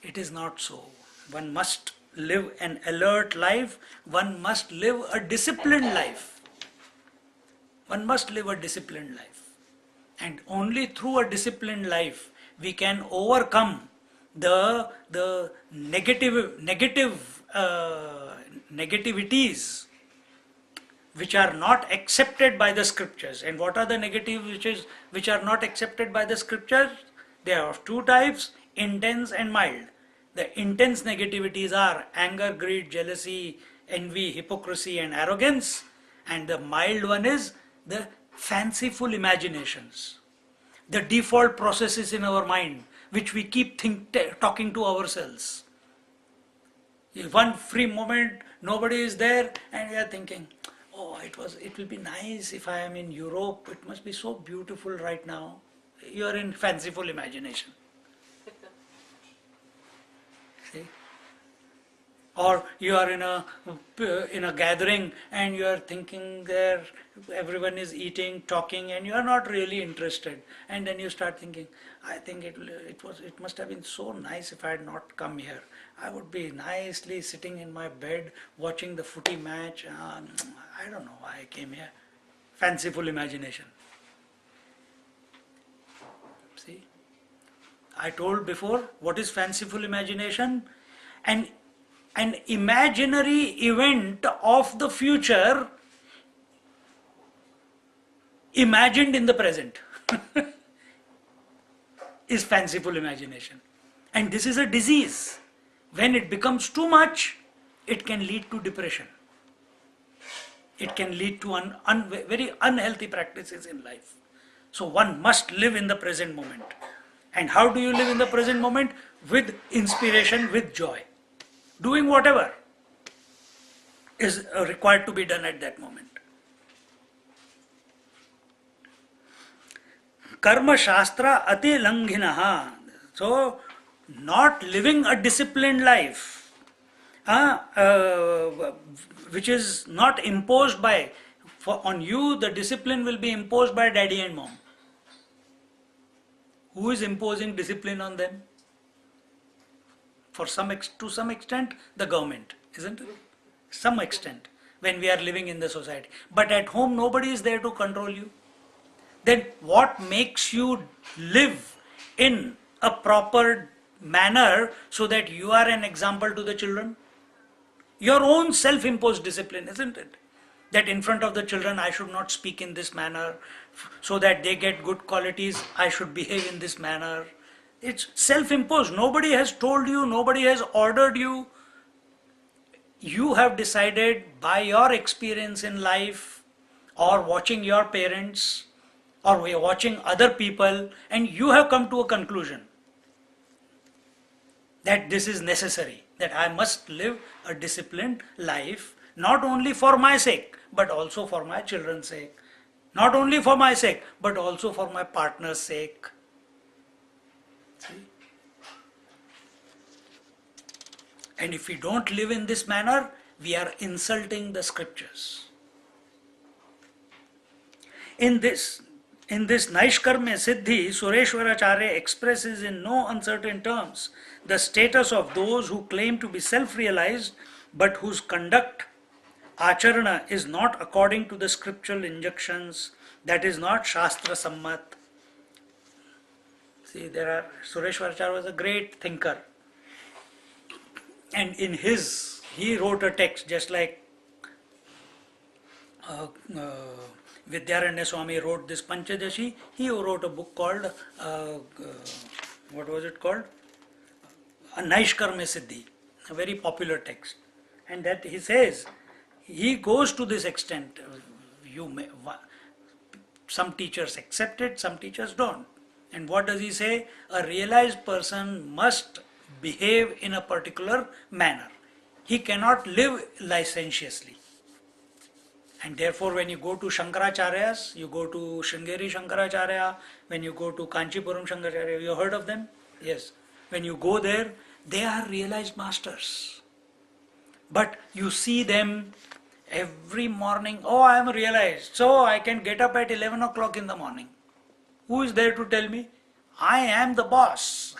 It is not so. One must live an alert life, one must live a disciplined life. One must live a disciplined life. And only through a disciplined life we can overcome the negativities which are not accepted by the scriptures. And what are the negatives which are not accepted by the scriptures? There are of two types, intense and mild. The intense negativities are anger, greed, jealousy, envy, hypocrisy, and arrogance. And the mild one is the fanciful imaginations, the default processes in our mind, which we keep talking to ourselves. If one free moment, nobody is there, and we are thinking, oh, it will be nice if I am in Europe. It must be so beautiful right now. You are in fanciful imagination. Or you are in a gathering and you are thinking there everyone is eating, talking, and you are not really interested. And then you start thinking, I think it must have been so nice if I had not come here. I would be nicely sitting in my bed watching the footy match. I don't know why I came here. Fanciful imagination. See, I told before, what is fanciful imagination? An imaginary event of the future imagined in the present is fanciful imagination. And this is a disease. When it becomes too much, it can lead to depression. It can lead to very unhealthy practices in life. So one must live in the present moment. And how do you live in the present moment? With inspiration, with joy. Doing whatever is required to be done at that moment. Karma Shastra Ati Langhinaha. So, not living a disciplined life, which is not imposed by, on you, the discipline will be imposed by daddy and mom. Who is imposing discipline on them? To some extent, the government, isn't it? Some extent, when we are living in the society. But at home, nobody is there to control you. Then what makes you live in a proper manner so that you are an example to the children? Your own self-imposed discipline, isn't it? That in front of the children I should not speak in this manner, so that they get good qualities, I should behave in this manner. It's self-imposed. Nobody has told you, nobody has ordered you. You have decided by your experience in life, or watching your parents, or watching other people, and you have come to a conclusion that this is necessary, that I must live a disciplined life, not only for my sake, but also for my children's sake. Not only for my sake, but also for my partner's sake. See? And if we don't live in this manner, we are insulting the scriptures. In this Naishkarmya Siddhi, Sureshwaracharya expresses in no uncertain terms the status of those who claim to be self-realized, but whose conduct, acharana, is not according to the scriptural injunctions, that is not Shastra Sammat. See, Sureshwaracharya was a great thinker. And he wrote a text just like Vidyaranya Swami wrote this Pancadasi. He wrote a book called, what was it called? A Naishkarmya Siddhi, a very popular text. And that he says, he goes to this extent. Some teachers accept it, some teachers don't. And what does he say? A realized person must behave in a particular manner. He cannot live licentiously. And therefore, when you go to Shankaracharyas, you go to Sringeri Shankaracharya, when you go to Kanchipuram Shankaracharya, you heard of them? Yes. When you go there, they are realized masters. But you see them every morning, oh, I am realized, so I can get up at 11 o'clock in the morning. Who is there to tell me? I am the boss.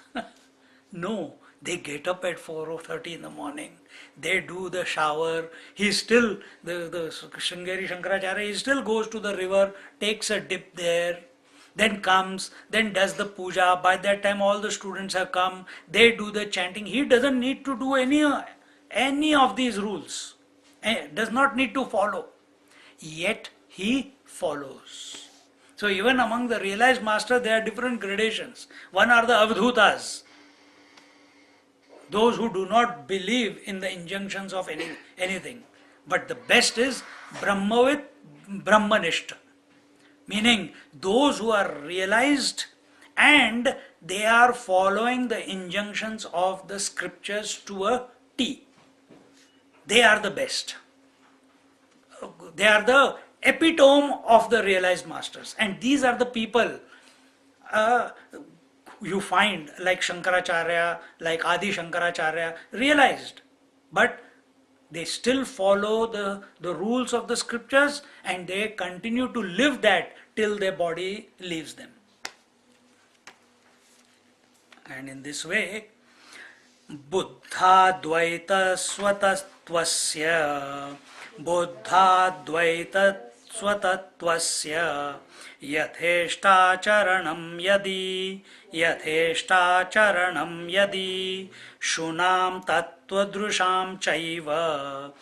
No, they get up at 4:30 in the morning. They do the shower. He still, the Sringeri Shankaracharya, he still goes to the river, takes a dip there, then comes, then does the puja. By that time all the students have come. They do the chanting. He doesn't need to do any of these rules. Does not need to follow. Yet he follows. So even among the realized masters, there are different gradations. One are the avdhutas, those who do not believe in the injunctions of anything. But the best is Brahmavit Brahmanishta, meaning those who are realized and they are following the injunctions of the scriptures to a T. They are the best. They are the epitome of the realized masters. And these are the people you find like Shankaracharya, like Adi Shankaracharya, realized. But they still follow the rules of the scriptures and they continue to live that till their body leaves them. And in this way, Buddha Dvaita Swatatvasya Yatheshtacharanam Yadi Shunam Tattvadrusham Chaiva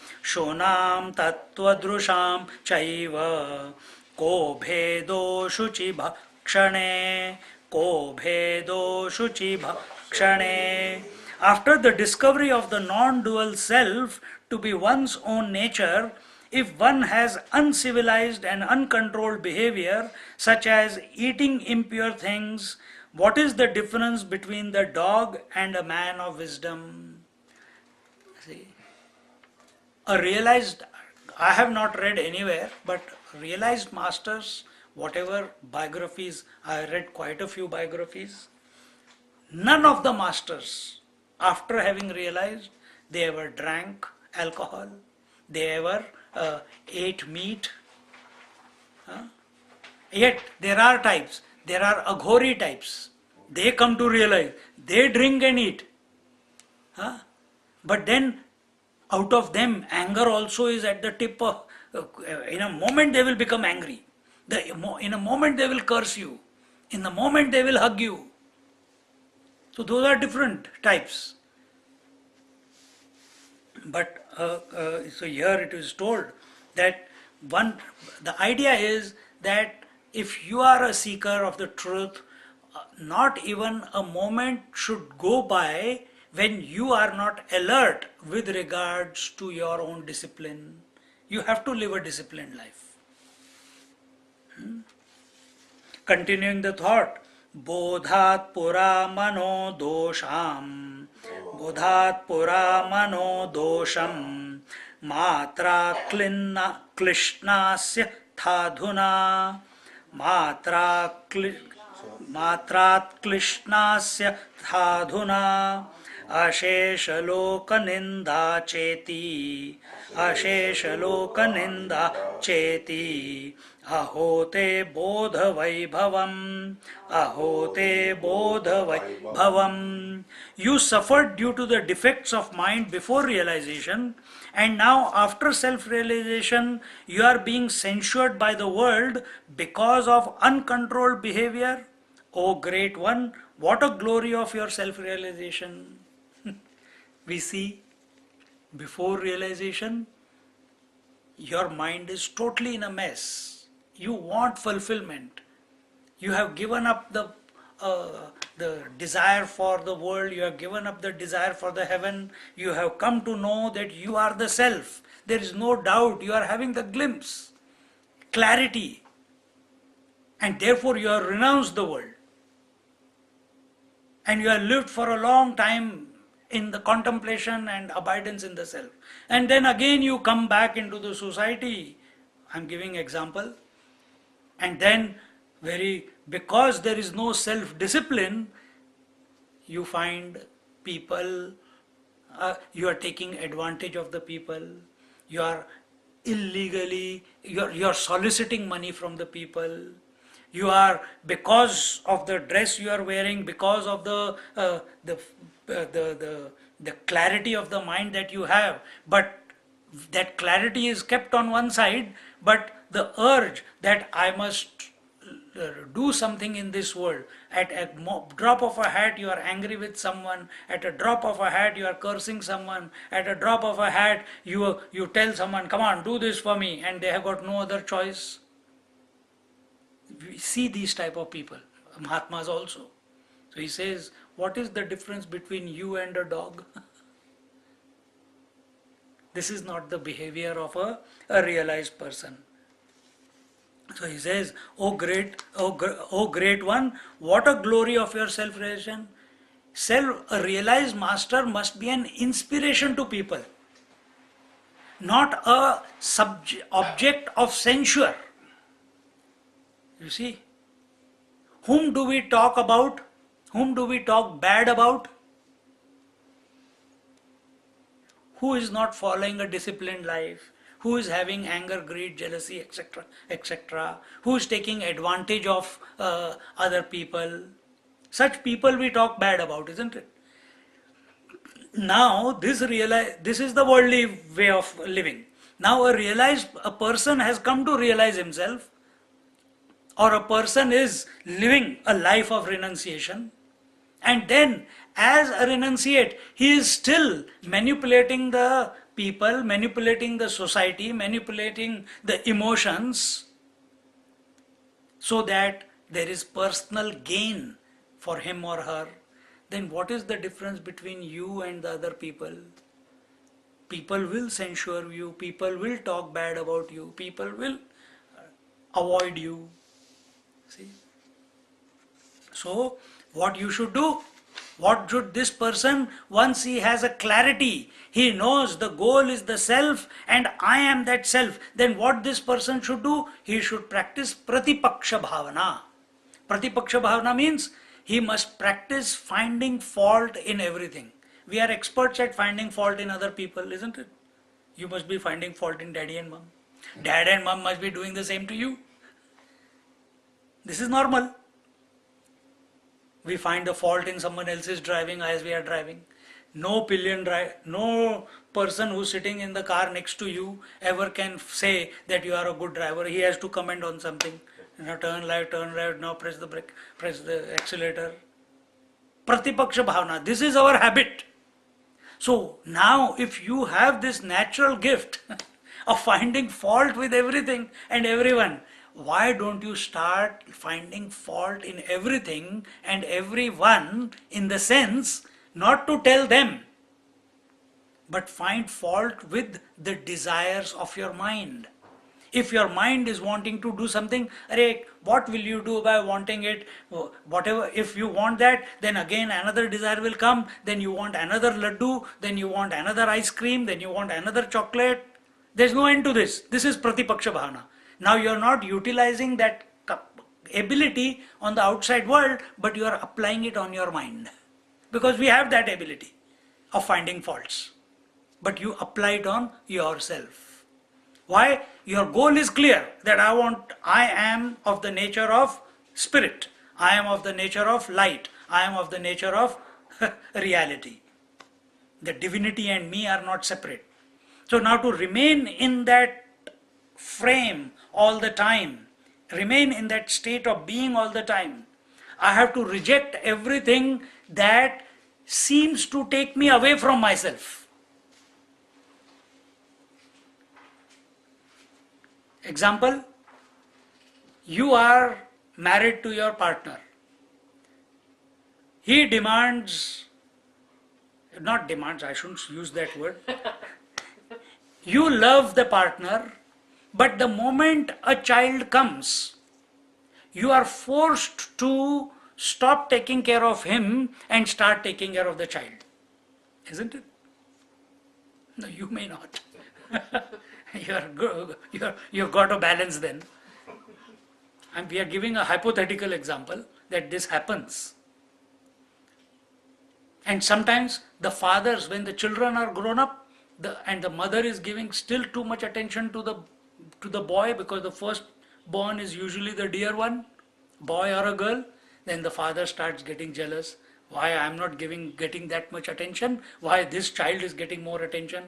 Ko Bhedo Shuchi Bhakshane. After the discovery of the non-dual self to be one's own nature, if one has uncivilized and uncontrolled behavior, such as eating impure things, what is the difference between the dog and a man of wisdom? See, a realized, I have not read anywhere, but realized masters, whatever biographies, I read quite a few biographies, none of the masters, after having realized, they ever drank alcohol, they ever ate meat. Yet there are types, there are aghori types. They come to realize, they drink and eat. But then out of them, anger also is at the tip of, in a moment they will become angry. In a moment they will curse you. In the moment they will hug you. So those are different types. But so here it is told that the idea is that if you are a seeker of the truth, not even a moment should go by when you are not alert with regards to your own discipline. You have to live a disciplined life. Continuing the thought, bodhat pura mano dosham, bodhat pura mano dosham, matra klishnasya thadhuna, matrat klishnasya thadhuna, अशेषलोक निंदा चेती, अशेषलोक निंदा चेती, अहोते बोध वैभवम, अहोते बोध वैभवम. You suffered due to the defects of mind before realization, and now after self-realization you are being censured by the world because of uncontrolled behavior. O great one, what a glory of your self-realization. We see, before realization, your mind is totally in a mess. You want fulfillment. You have given up the desire for the world. You have given up the desire for the heaven. You have come to know that you are the self. There is no doubt. You are having the glimpse, clarity, and therefore you have renounced the world. And you have lived for a long time in the contemplation and abidance in the self. And then again you come back into the society. I'm giving example. And then because there is no self-discipline, you find people, you are taking advantage of the people, you are illegally, you are soliciting money from the people. You are, because of the dress you are wearing, because of the clarity of the mind that you have, but that clarity is kept on one side, but the urge that I must do something in this world, at a drop of a hat you are angry with someone, at a drop of a hat you are cursing someone, at a drop of a hat you tell someone, come on, do this for me, and they have got no other choice. We see these type of people, Mahatmas also. So he says, what is the difference between you and a dog? This is not the behavior of a realized person. So he says, O great one, what a glory of your self-realization. A realized master must be an inspiration to people, not a object of censure. You see, whom do we talk about? Whom do we talk bad about? Who is not following a disciplined life? Who is having anger, greed, jealousy, etc., etc.? Who is taking advantage of other people? Such people we talk bad about, isn't it? Now, this is the worldly way of living. Now, a person has come to realize himself, or a person is living a life of renunciation, and then as a renunciate, he is still manipulating the people, manipulating the society, manipulating the emotions, so that there is personal gain for him or her. Then what is the difference between you and the other people? People will censure you, people will talk bad about you, people will avoid you. See? So, what you should do? What should this person, once he has a clarity, he knows the goal is the self and I am that self, then what this person should do? He should practice Pratipaksha Bhavana. Pratipaksha Bhavana means he must practice finding fault in everything. We are experts at finding fault in other people, isn't it? You must be finding fault in daddy and mom. Dad and mom must be doing the same to you. This is normal. We find the fault in someone else's driving as we are driving. No person who's sitting in the car next to you ever can say that you are a good driver. He has to comment on something. Turn right, now press the brake, press the accelerator. Pratipaksha Bhavana. This is our habit. So now if you have this natural gift of finding fault with everything and everyone, why don't you start finding fault in everything and everyone, in the sense not to tell them, but find fault with the desires of your mind. If your mind is wanting to do something, what will you do by wanting it? Whatever, if you want that, then again another desire will come, then you want another laddu, then you want another ice cream, then you want another chocolate. There's no end to this. This is Pratipaksha Bhavana. Now you are not utilizing that ability on the outside world, but you are applying it on your mind. Because we have that ability of finding faults. But you apply it on yourself. Why? Your goal is clear that I am of the nature of spirit. I am of the nature of light. I am of the nature of reality. The divinity and me are not separate. So now to remain in that frame all the time, remain in that state of being all the time, I have to reject everything that seems to take me away from myself. Example, you are married to your partner. He demands, not demands, I shouldn't use that word. You love the partner, but the moment a child comes, you are forced to stop taking care of him and start taking care of the child. Isn't it? No, you may not. You've got to balance then. And we are giving a hypothetical example that this happens. And sometimes the fathers, when the children are grown up, and the mother is giving still too much attention to the boy, because the first born is usually the dear one, boy or a girl, then the father starts getting jealous. Why I am not getting that much attention? Why this child is getting more attention?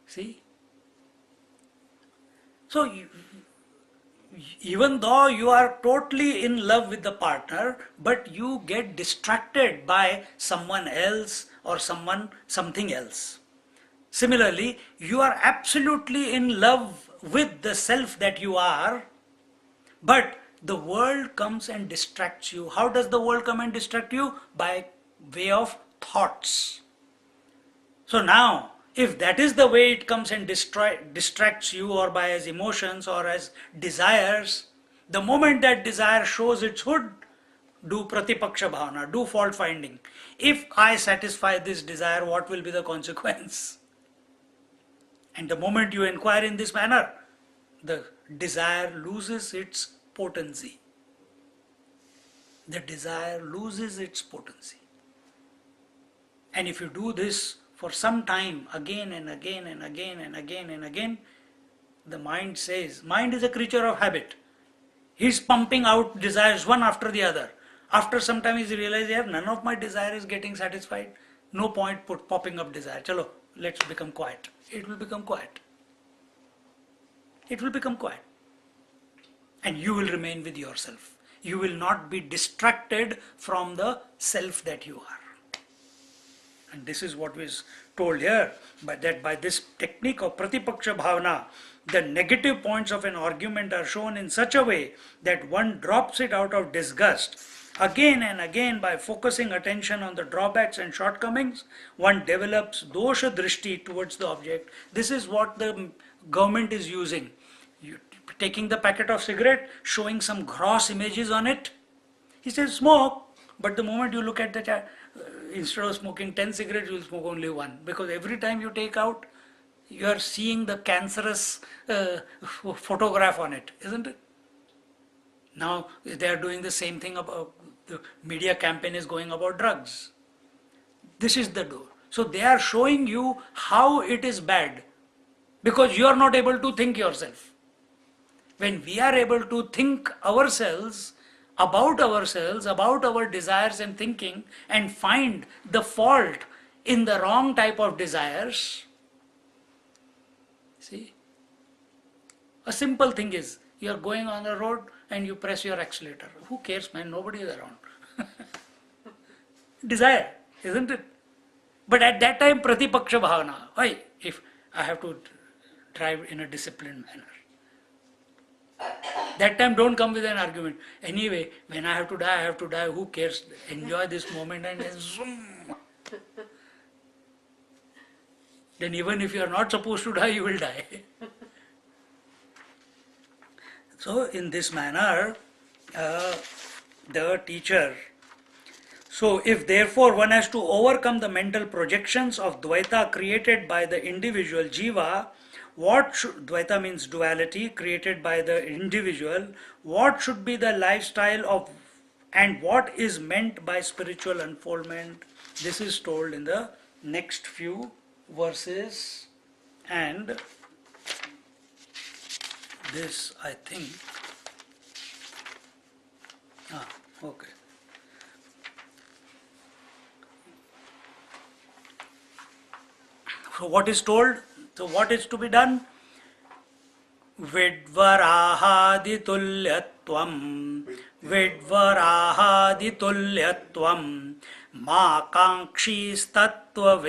See? So even though you are totally in love with the partner, but you get distracted by someone else or something else. Similarly, you are absolutely in love with the self that you are, but the world comes and distracts you. How does the world come and distract you? By way of thoughts. So now, if that is the way it comes and distracts you, or by as emotions or as desires, the moment that desire shows its hood, do Pratipaksha Bhavana, do fault finding. If I satisfy this desire, what will be the consequence? And the moment you inquire in this manner, the desire loses its potency. The desire loses its potency. And if you do this for some time, again and again and again and again and again, the mind says, mind is a creature of habit. He's pumping out desires one after the other. After some time he realizes, yeah, none of my desire is getting satisfied. No point popping up desire. Chalo, let's become quiet. It will become quiet. It will become quiet. And you will remain with yourself. You will not be distracted from the self that you are. And this is what is told here, that by this technique of Pratipaksha Bhavana, the negative points of an argument are shown in such a way that one drops it out of disgust Again and again, by focusing attention on the drawbacks and shortcomings, one develops dosha drishti towards the object. This is what the government is using. You, taking the packet of cigarette, showing some gross images on it. He says smoke, but the moment you look at the instead of smoking 10 cigarettes, you will smoke only one. Because every time you take out, you are seeing the cancerous photograph on it, isn't it? Now they are doing the same thing about the media campaign is going about drugs. This is the door. So they are showing you how it is bad because you are not able to think yourself. When we are able to think ourselves, about our desires and thinking, and find the fault in the wrong type of desires, see, a simple thing is, you are going on the road and you press your accelerator. Who cares, man? Nobody is around. Desire, isn't it? But at that time, pratipaksha bhavana. Why? If I have to drive in a disciplined manner. That time don't come with an argument. Anyway, when I have to die, I have to die. Who cares? Enjoy this moment and then zoom. Then even if you are not supposed to die, you will die. So in this manner, the teacher. So if therefore one has to overcome the mental projections of Dvaita created by the individual jiva, Dvaita means duality created by the individual, what should be the lifestyle of and what is meant by spiritual unfoldment? This is told in the next few verses, and this I think, okay. So what is told? So what is to be done? Vidvarahaditulyatvam ma kankshis-tattva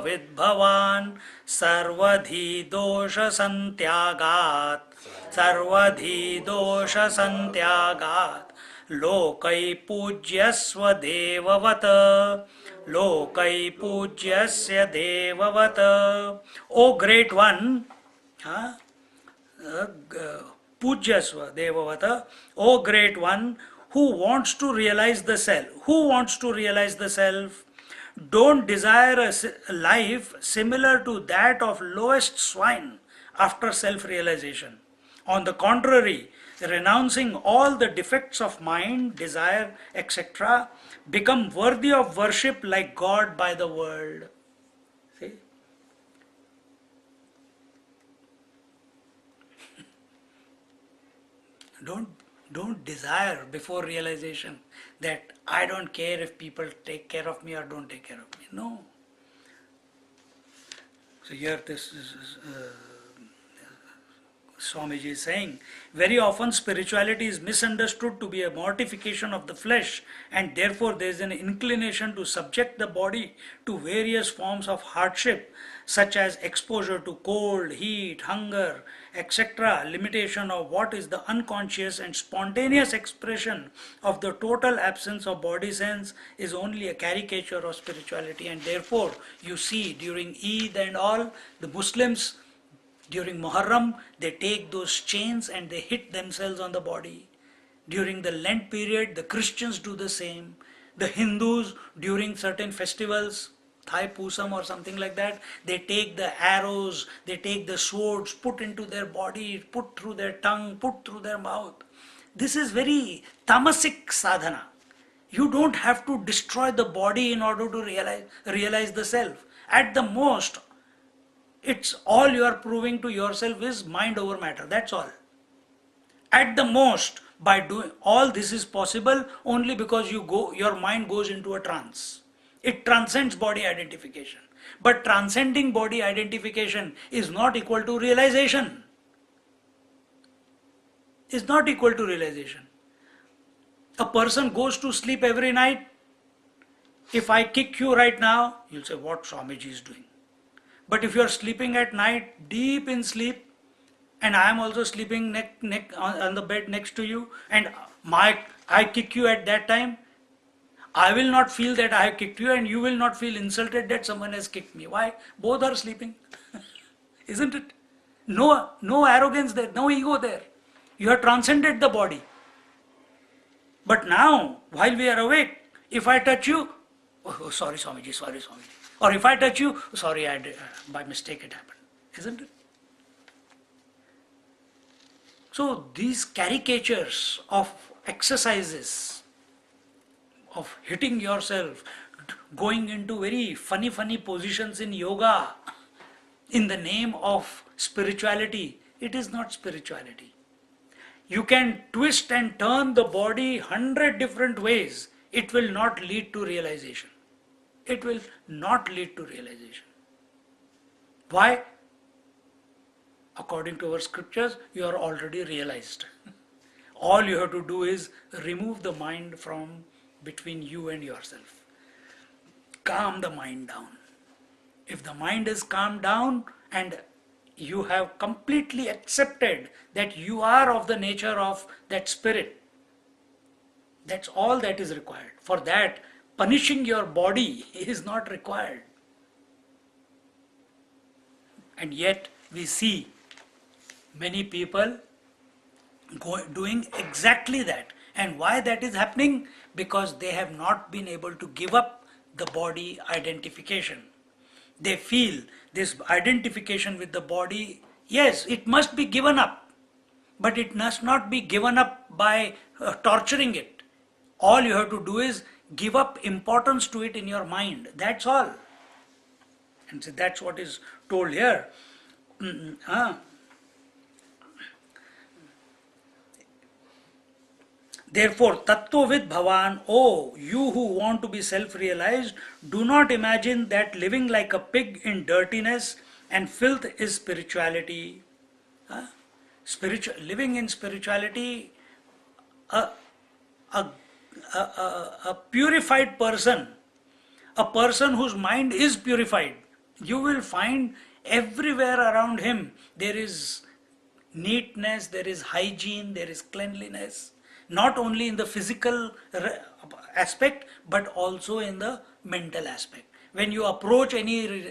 vidbhavan sarvadhi dosha santyagat lokai pujyasva devavata. O great one, pujyasva devavata, O great one, who wants to realize the self, don't desire a life similar to that of lowest swine after self-realization. On the contrary, renouncing all the defects of mind, desire, etc., become worthy of worship like God by the world. See? Don't desire before realization that I don't care if people take care of me or don't take care of me. No. So here this is Swamiji is saying, very often spirituality is misunderstood to be a mortification of the flesh, and therefore there is an inclination to subject the body to various forms of hardship, such as exposure to cold, heat, hunger, etc. Limitation of what is the unconscious and spontaneous expression of the total absence of body sense is only a caricature of spirituality, and therefore you see during Eid and all, the Muslims, during Muharram, they take those chains and they hit themselves on the body. During the Lent period, the Christians do the same. The Hindus, during certain festivals, Thai Pusam or something like that, they take the arrows, they take the swords, put into their body, put through their tongue, put through their mouth. This is very tamasic sadhana. You don't have to destroy the body in order to realize the self. At the most, it's all you are proving to yourself is mind over matter. That's all. At the most, by doing all this is possible only because your mind goes into a trance. It transcends body identification. But transcending body identification is not equal to realization. Is not equal to realization. A person goes to sleep every night. If I kick you right now, you'll say, what Swamiji is doing. But if you are sleeping at night, deep in sleep, and I am also sleeping on the bed next to you, and I kick you at that time, I will not feel that I have kicked you, and you will not feel insulted that someone has kicked me. Why? Both are sleeping, isn't it? No arrogance there, no ego there. You have transcended the body. But now, while we are awake, if I touch you, oh, sorry Swamiji, sorry Swamiji. Or if I touch you, sorry, by mistake it happened. Isn't it? So these caricatures of exercises, of hitting yourself, going into very funny positions in yoga, in the name of spirituality, it is not spirituality. You can twist and turn the body 100 different ways. It will not lead to realization. It will not lead to realization. Why? According to our scriptures, you are already realized. All you have to do is remove the mind from between you and yourself. Calm the mind down. If the mind is calmed down and you have completely accepted that you are of the nature of that spirit, that's all that is required. For that, punishing your body is not required. And yet we see many people doing exactly that. And why that is happening? Because they have not been able to give up the body identification. They feel this identification with the body, yes, it must be given up, but it must not be given up by torturing it. All you have to do is give up importance to it in your mind. That's all. And so that's what is told here. Therefore, Tattvavid Bhavan, oh, you who want to be self-realized, do not imagine that living like a pig in dirtiness and filth is spirituality. Living in spirituality, a purified person, a person whose mind is purified, you will find everywhere around him there is neatness, there is hygiene, there is cleanliness. Not only in the physical aspect, but also in the mental aspect. When you approach any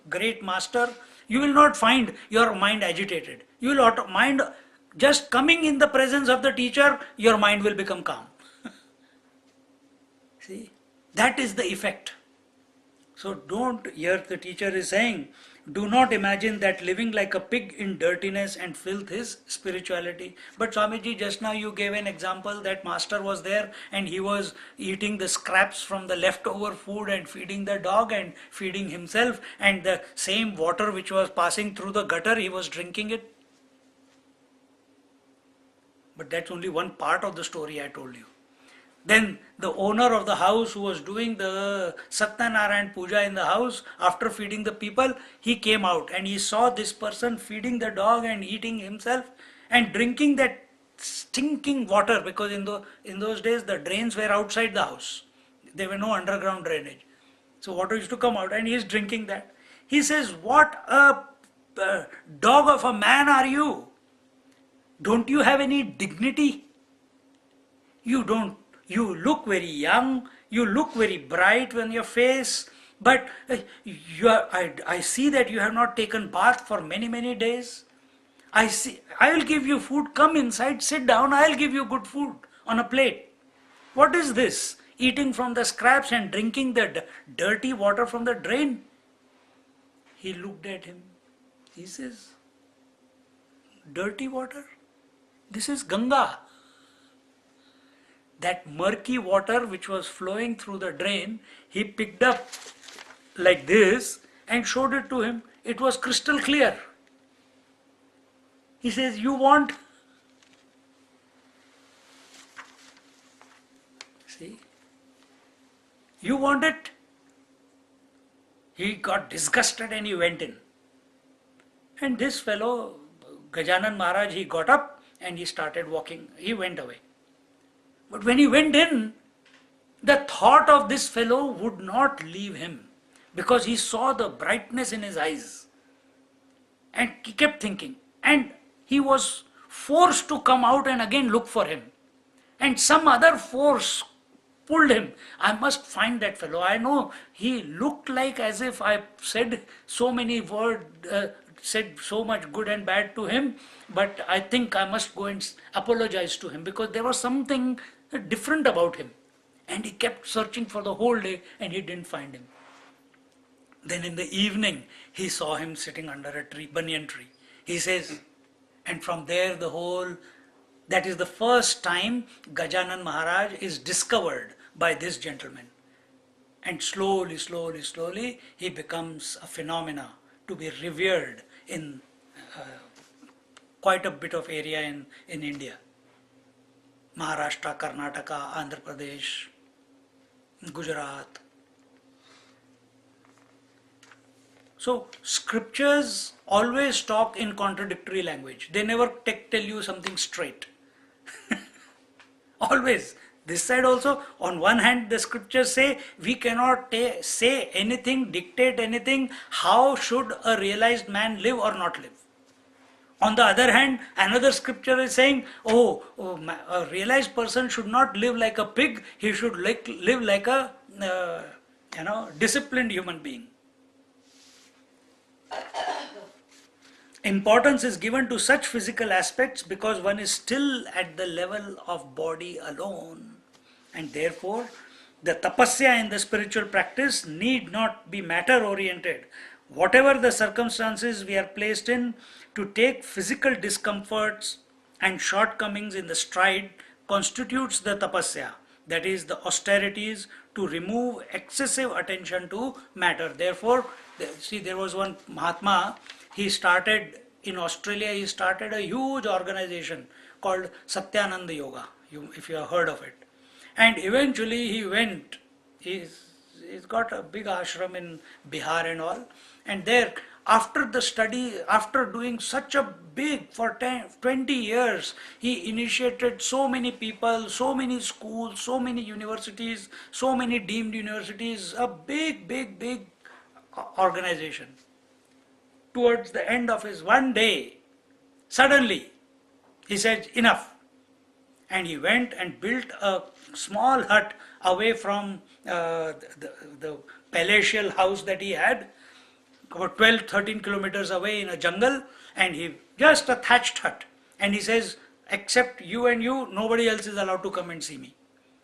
great master, you will not find your mind agitated. You will mind just coming in the presence of the teacher, your mind will become calm. See, that is the effect. So don't, here the teacher is saying, do not imagine that living like a pig in dirtiness and filth is spirituality. But Swamiji, just now you gave an example that master was there and he was eating the scraps from the leftover food and feeding the dog and feeding himself, and the same water which was passing through the gutter, he was drinking it. But that's only one part of the story I told you. Then the owner of the house who was doing the Satyanarayan Puja in the house, after feeding the people, he came out and he saw this person feeding the dog and eating himself and drinking that stinking water, because in those days the drains were outside the house. There were no underground drainage. So water used to come out and he is drinking that. He says, what a dog of a man are you? Don't you have any dignity? You don't. You look very young, you look very bright on your face, but I see that you have not taken bath for many days. I will give you food, come inside, sit down, I will give you good food on a plate. What is this? Eating from the scraps and drinking the dirty water from the drain? He looked at him. He says, dirty water? This is Ganga. That murky water which was flowing through the drain, he picked up like this and showed it to him. It was crystal clear. He says, you want? See? You want it? He got disgusted and he went in. And this fellow, Gajanan Maharaj, he got up and he started walking. He went away. But when he went in, the thought of this fellow would not leave him, because he saw the brightness in his eyes. And he kept thinking. And he was forced to come out and again look for him. And some other force pulled him. I must find that fellow. I know he looked like as if I said so many words, said so much good and bad to him, but I think I must go and apologize to him because there was something different about him. And he kept searching for the whole day and he didn't find him. Then in the evening, he saw him sitting under a tree, banyan tree. He says, and from there that is the first time Gajanan Maharaj is discovered by this gentleman. And slowly, slowly, slowly, he becomes a phenomena to be revered in quite a bit of area in India. Maharashtra, Karnataka, Andhra Pradesh, Gujarat. So scriptures always talk in contradictory language. They never tell you something straight. Always. This side also, on one hand the scriptures say we cannot say anything, dictate anything, how should a realized man live or not live. On the other hand, another scripture is saying, a realized person should not live like a pig, he should live like a disciplined human being. Importance is given to such physical aspects because one is still at the level of body alone. And therefore, the tapasya in the spiritual practice need not be matter oriented. Whatever the circumstances we are placed in, to take physical discomforts and shortcomings in the stride constitutes the tapasya. That is the austerities to remove excessive attention to matter. Therefore, see, there was one Mahatma, he started in Australia, he started a huge organization called Satyananda Yoga, if you have heard of it. And eventually he went, he's got a big ashram in Bihar and all. And there, after the study, after doing such a big, for 20 years, he initiated so many people, so many schools, so many universities, so many deemed universities, a big, big, big organization. Towards the end of his one day, suddenly, he said, enough. And he went and built a small hut away from the palatial house that he had, about 12-13 kilometers away in a jungle, and he just a thatched hut. And he says, except you and you, nobody else is allowed to come and see me.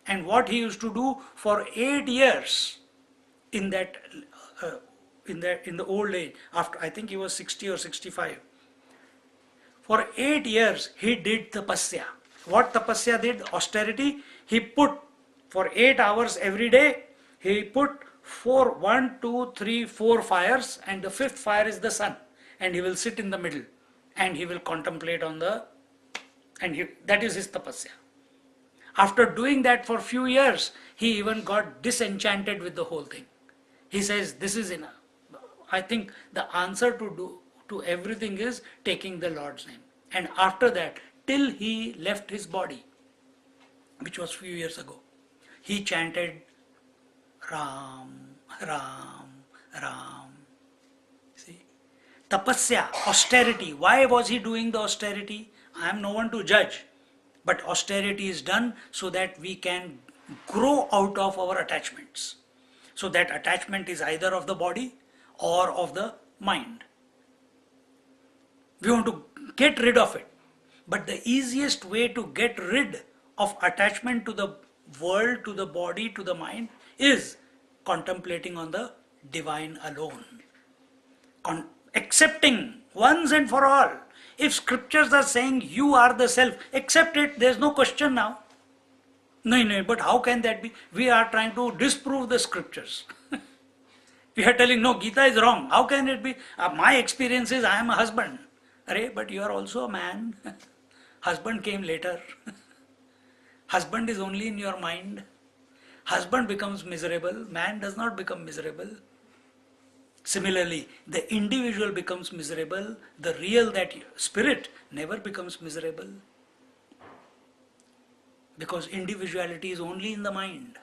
And what he used to do for 8 years in that in the old age, after I think he was 60 or 65, for 8 years he did tapasya. What tapasya did? Austerity. He put for 8 hours every day, he put 4 fires, and the 5th fire is the sun, and he will sit in the middle and he will contemplate on that is his tapasya. After doing that for few years, he even got disenchanted with the whole thing. He says, this is enough. I think the answer to everything is taking the Lord's name. And after that, till he left his body, which was few years ago, he chanted Ram, Ram, Ram. See? Tapasya, austerity. Why was he doing the austerity? I am no one to judge. But austerity is done so that we can grow out of our attachments. So that attachment is either of the body or of the mind. We want to get rid of it. But the easiest way to get rid of attachment to the world, to the body, to the mind is contemplating on the divine alone. Accepting once and for all. If scriptures are saying you are the self, accept it, there is no question now. No, but how can that be? We are trying to disprove the scriptures. We are telling, no, Gita is wrong. How can it be? My experience is I am a husband. But you are also a man. Husband came later. Husband is only in your mind. Husband becomes miserable. Man does not become miserable. Similarly, the individual becomes miserable. The real, that spirit, never becomes miserable. Because individuality is only in the mind.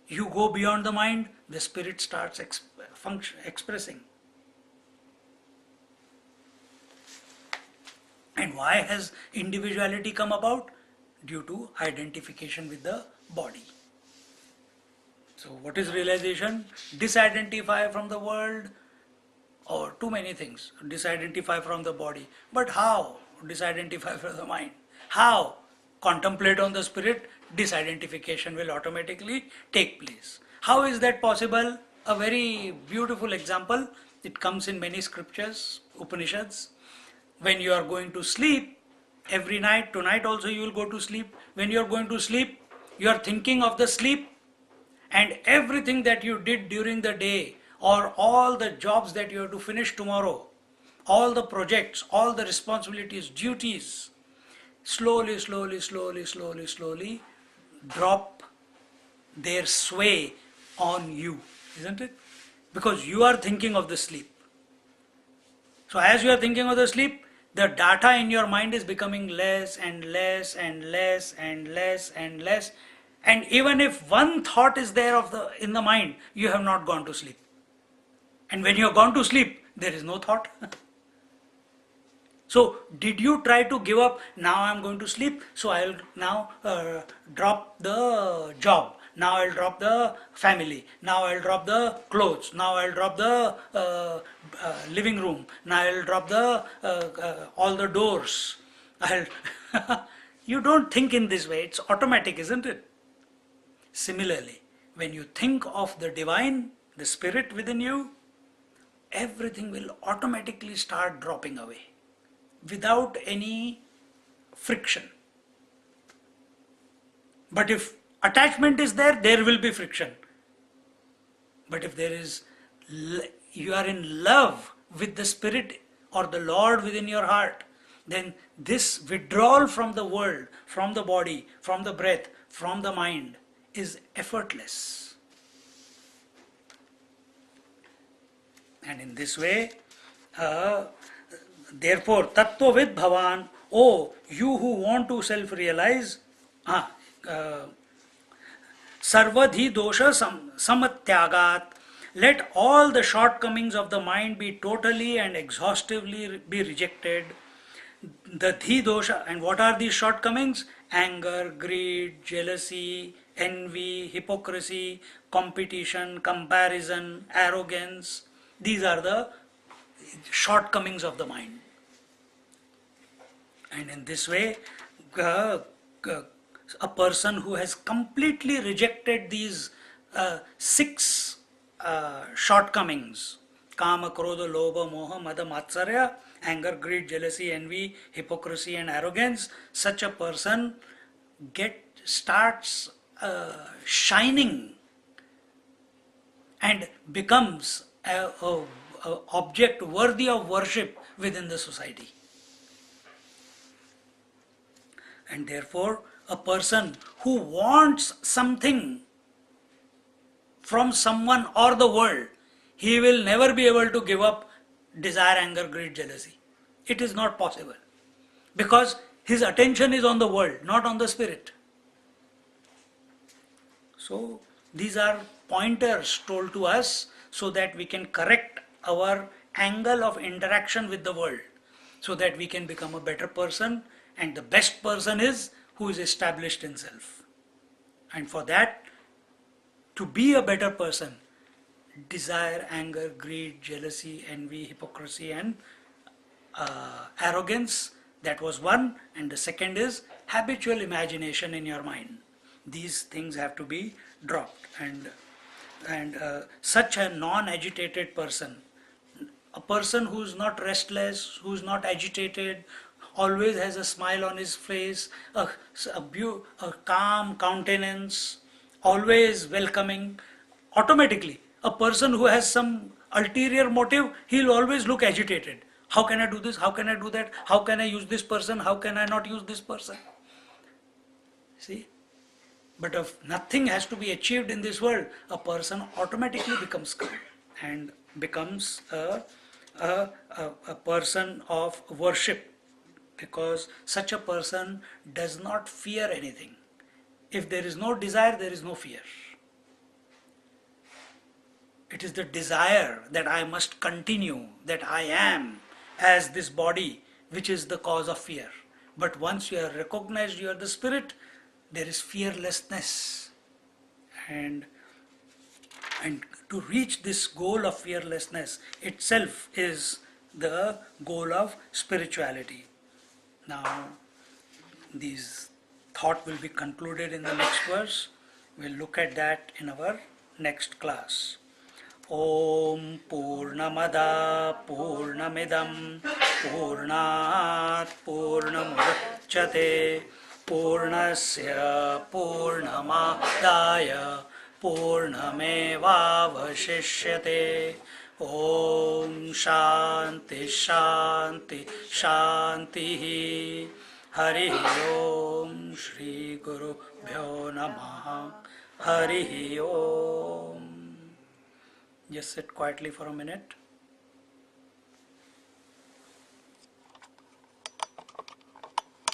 You go beyond the mind, the spirit starts expressing. And And why has individuality come about? Due to identification with the body. So what is realization? Disidentify from the world, or too many things. Disidentify from the body. But how? Disidentify from the mind. How? Contemplate on the spirit, disidentification will automatically take place. How is that possible? A very beautiful example. It comes in many scriptures, Upanishads. When you are going to sleep, every night, tonight also you will go to sleep. When you are going to sleep, you are thinking of the sleep, and everything that you did during the day, or all the jobs that you have to finish tomorrow, all the projects, all the responsibilities, duties, slowly, slowly, slowly, slowly, slowly drop their sway on you, isn't it? Because you are thinking of the sleep. So as you are thinking of the sleep, the data in your mind is becoming less and less and less and less and less. And even if one thought is there in the mind, you have not gone to sleep. And when you have gone to sleep, there is no thought. So did you try to give up? Now I am going to sleep, so I will now drop the job. Now I will drop the family. Now I will drop the clothes. Now I will drop the living room. Now I will drop the all the doors. You don't think in this way. It's automatic, isn't it? Similarly, when you think of the divine, the spirit within you, everything will automatically start dropping away without any friction. But if attachment is there, there will be friction. But if you are in love with the spirit or the Lord within your heart, then this withdrawal from the world, from the body, from the breath, from the mind is effortless. And in this way, therefore, Tattvavid Bhavan, oh, you who want to self-realize, Sarvadhi dosha samatyagat, let all the shortcomings of the mind be totally and exhaustively be rejected. The dhi dosha, and what are these shortcomings? Anger, greed, jealousy, envy, hypocrisy, competition, comparison, arrogance. These are the shortcomings of the mind. And in this way, a person who has completely rejected these six shortcomings, kama, krodha, lobha, moha, mada, matsarya, anger, greed, jealousy, envy, hypocrisy and arrogance, such a person starts shining and becomes a object worthy of worship within the society. And therefore, a person who wants something from someone or the world, he will never be able to give up desire, anger, greed, jealousy. It is not possible. Because his attention is on the world, not on the spirit. So, these are pointers told to us so that we can correct our angle of interaction with the world, so that we can become a better person, and the best person is who is established in self. And for that, to be a better person, desire, anger, greed, jealousy, envy, hypocrisy and arrogance, that was one, and the second is habitual imagination in your mind. These things have to be dropped, and such a non-agitated person, a person who is not restless, who is not agitated, always has a smile on his face, a calm countenance, always welcoming, automatically a person who has some ulterior motive, he will always look agitated. How can I do this? How can I do that? How can I use this person? How can I not use this person? See? But if nothing has to be achieved in this world, a person automatically becomes calm and becomes a person of worship, because such a person does not fear anything. If there is no desire, there is no fear. It is the desire that I must continue, that I am as this body, which is the cause of fear. But once you are recognized you are the spirit, there is fearlessness. And and to reach this goal of fearlessness itself is the goal of spirituality. Now, this thought will be concluded in the next verse. We'll look at that in our next class. Om Purnamada Purnamidam Purnat Purnamudachyate Purnasya Purnamadaya Purnamevavashishyate. Om Shanti Shanti Shanti. Hari Om Shri Guru Bhyo Namaha. Hari Om. Just sit quietly for a minute.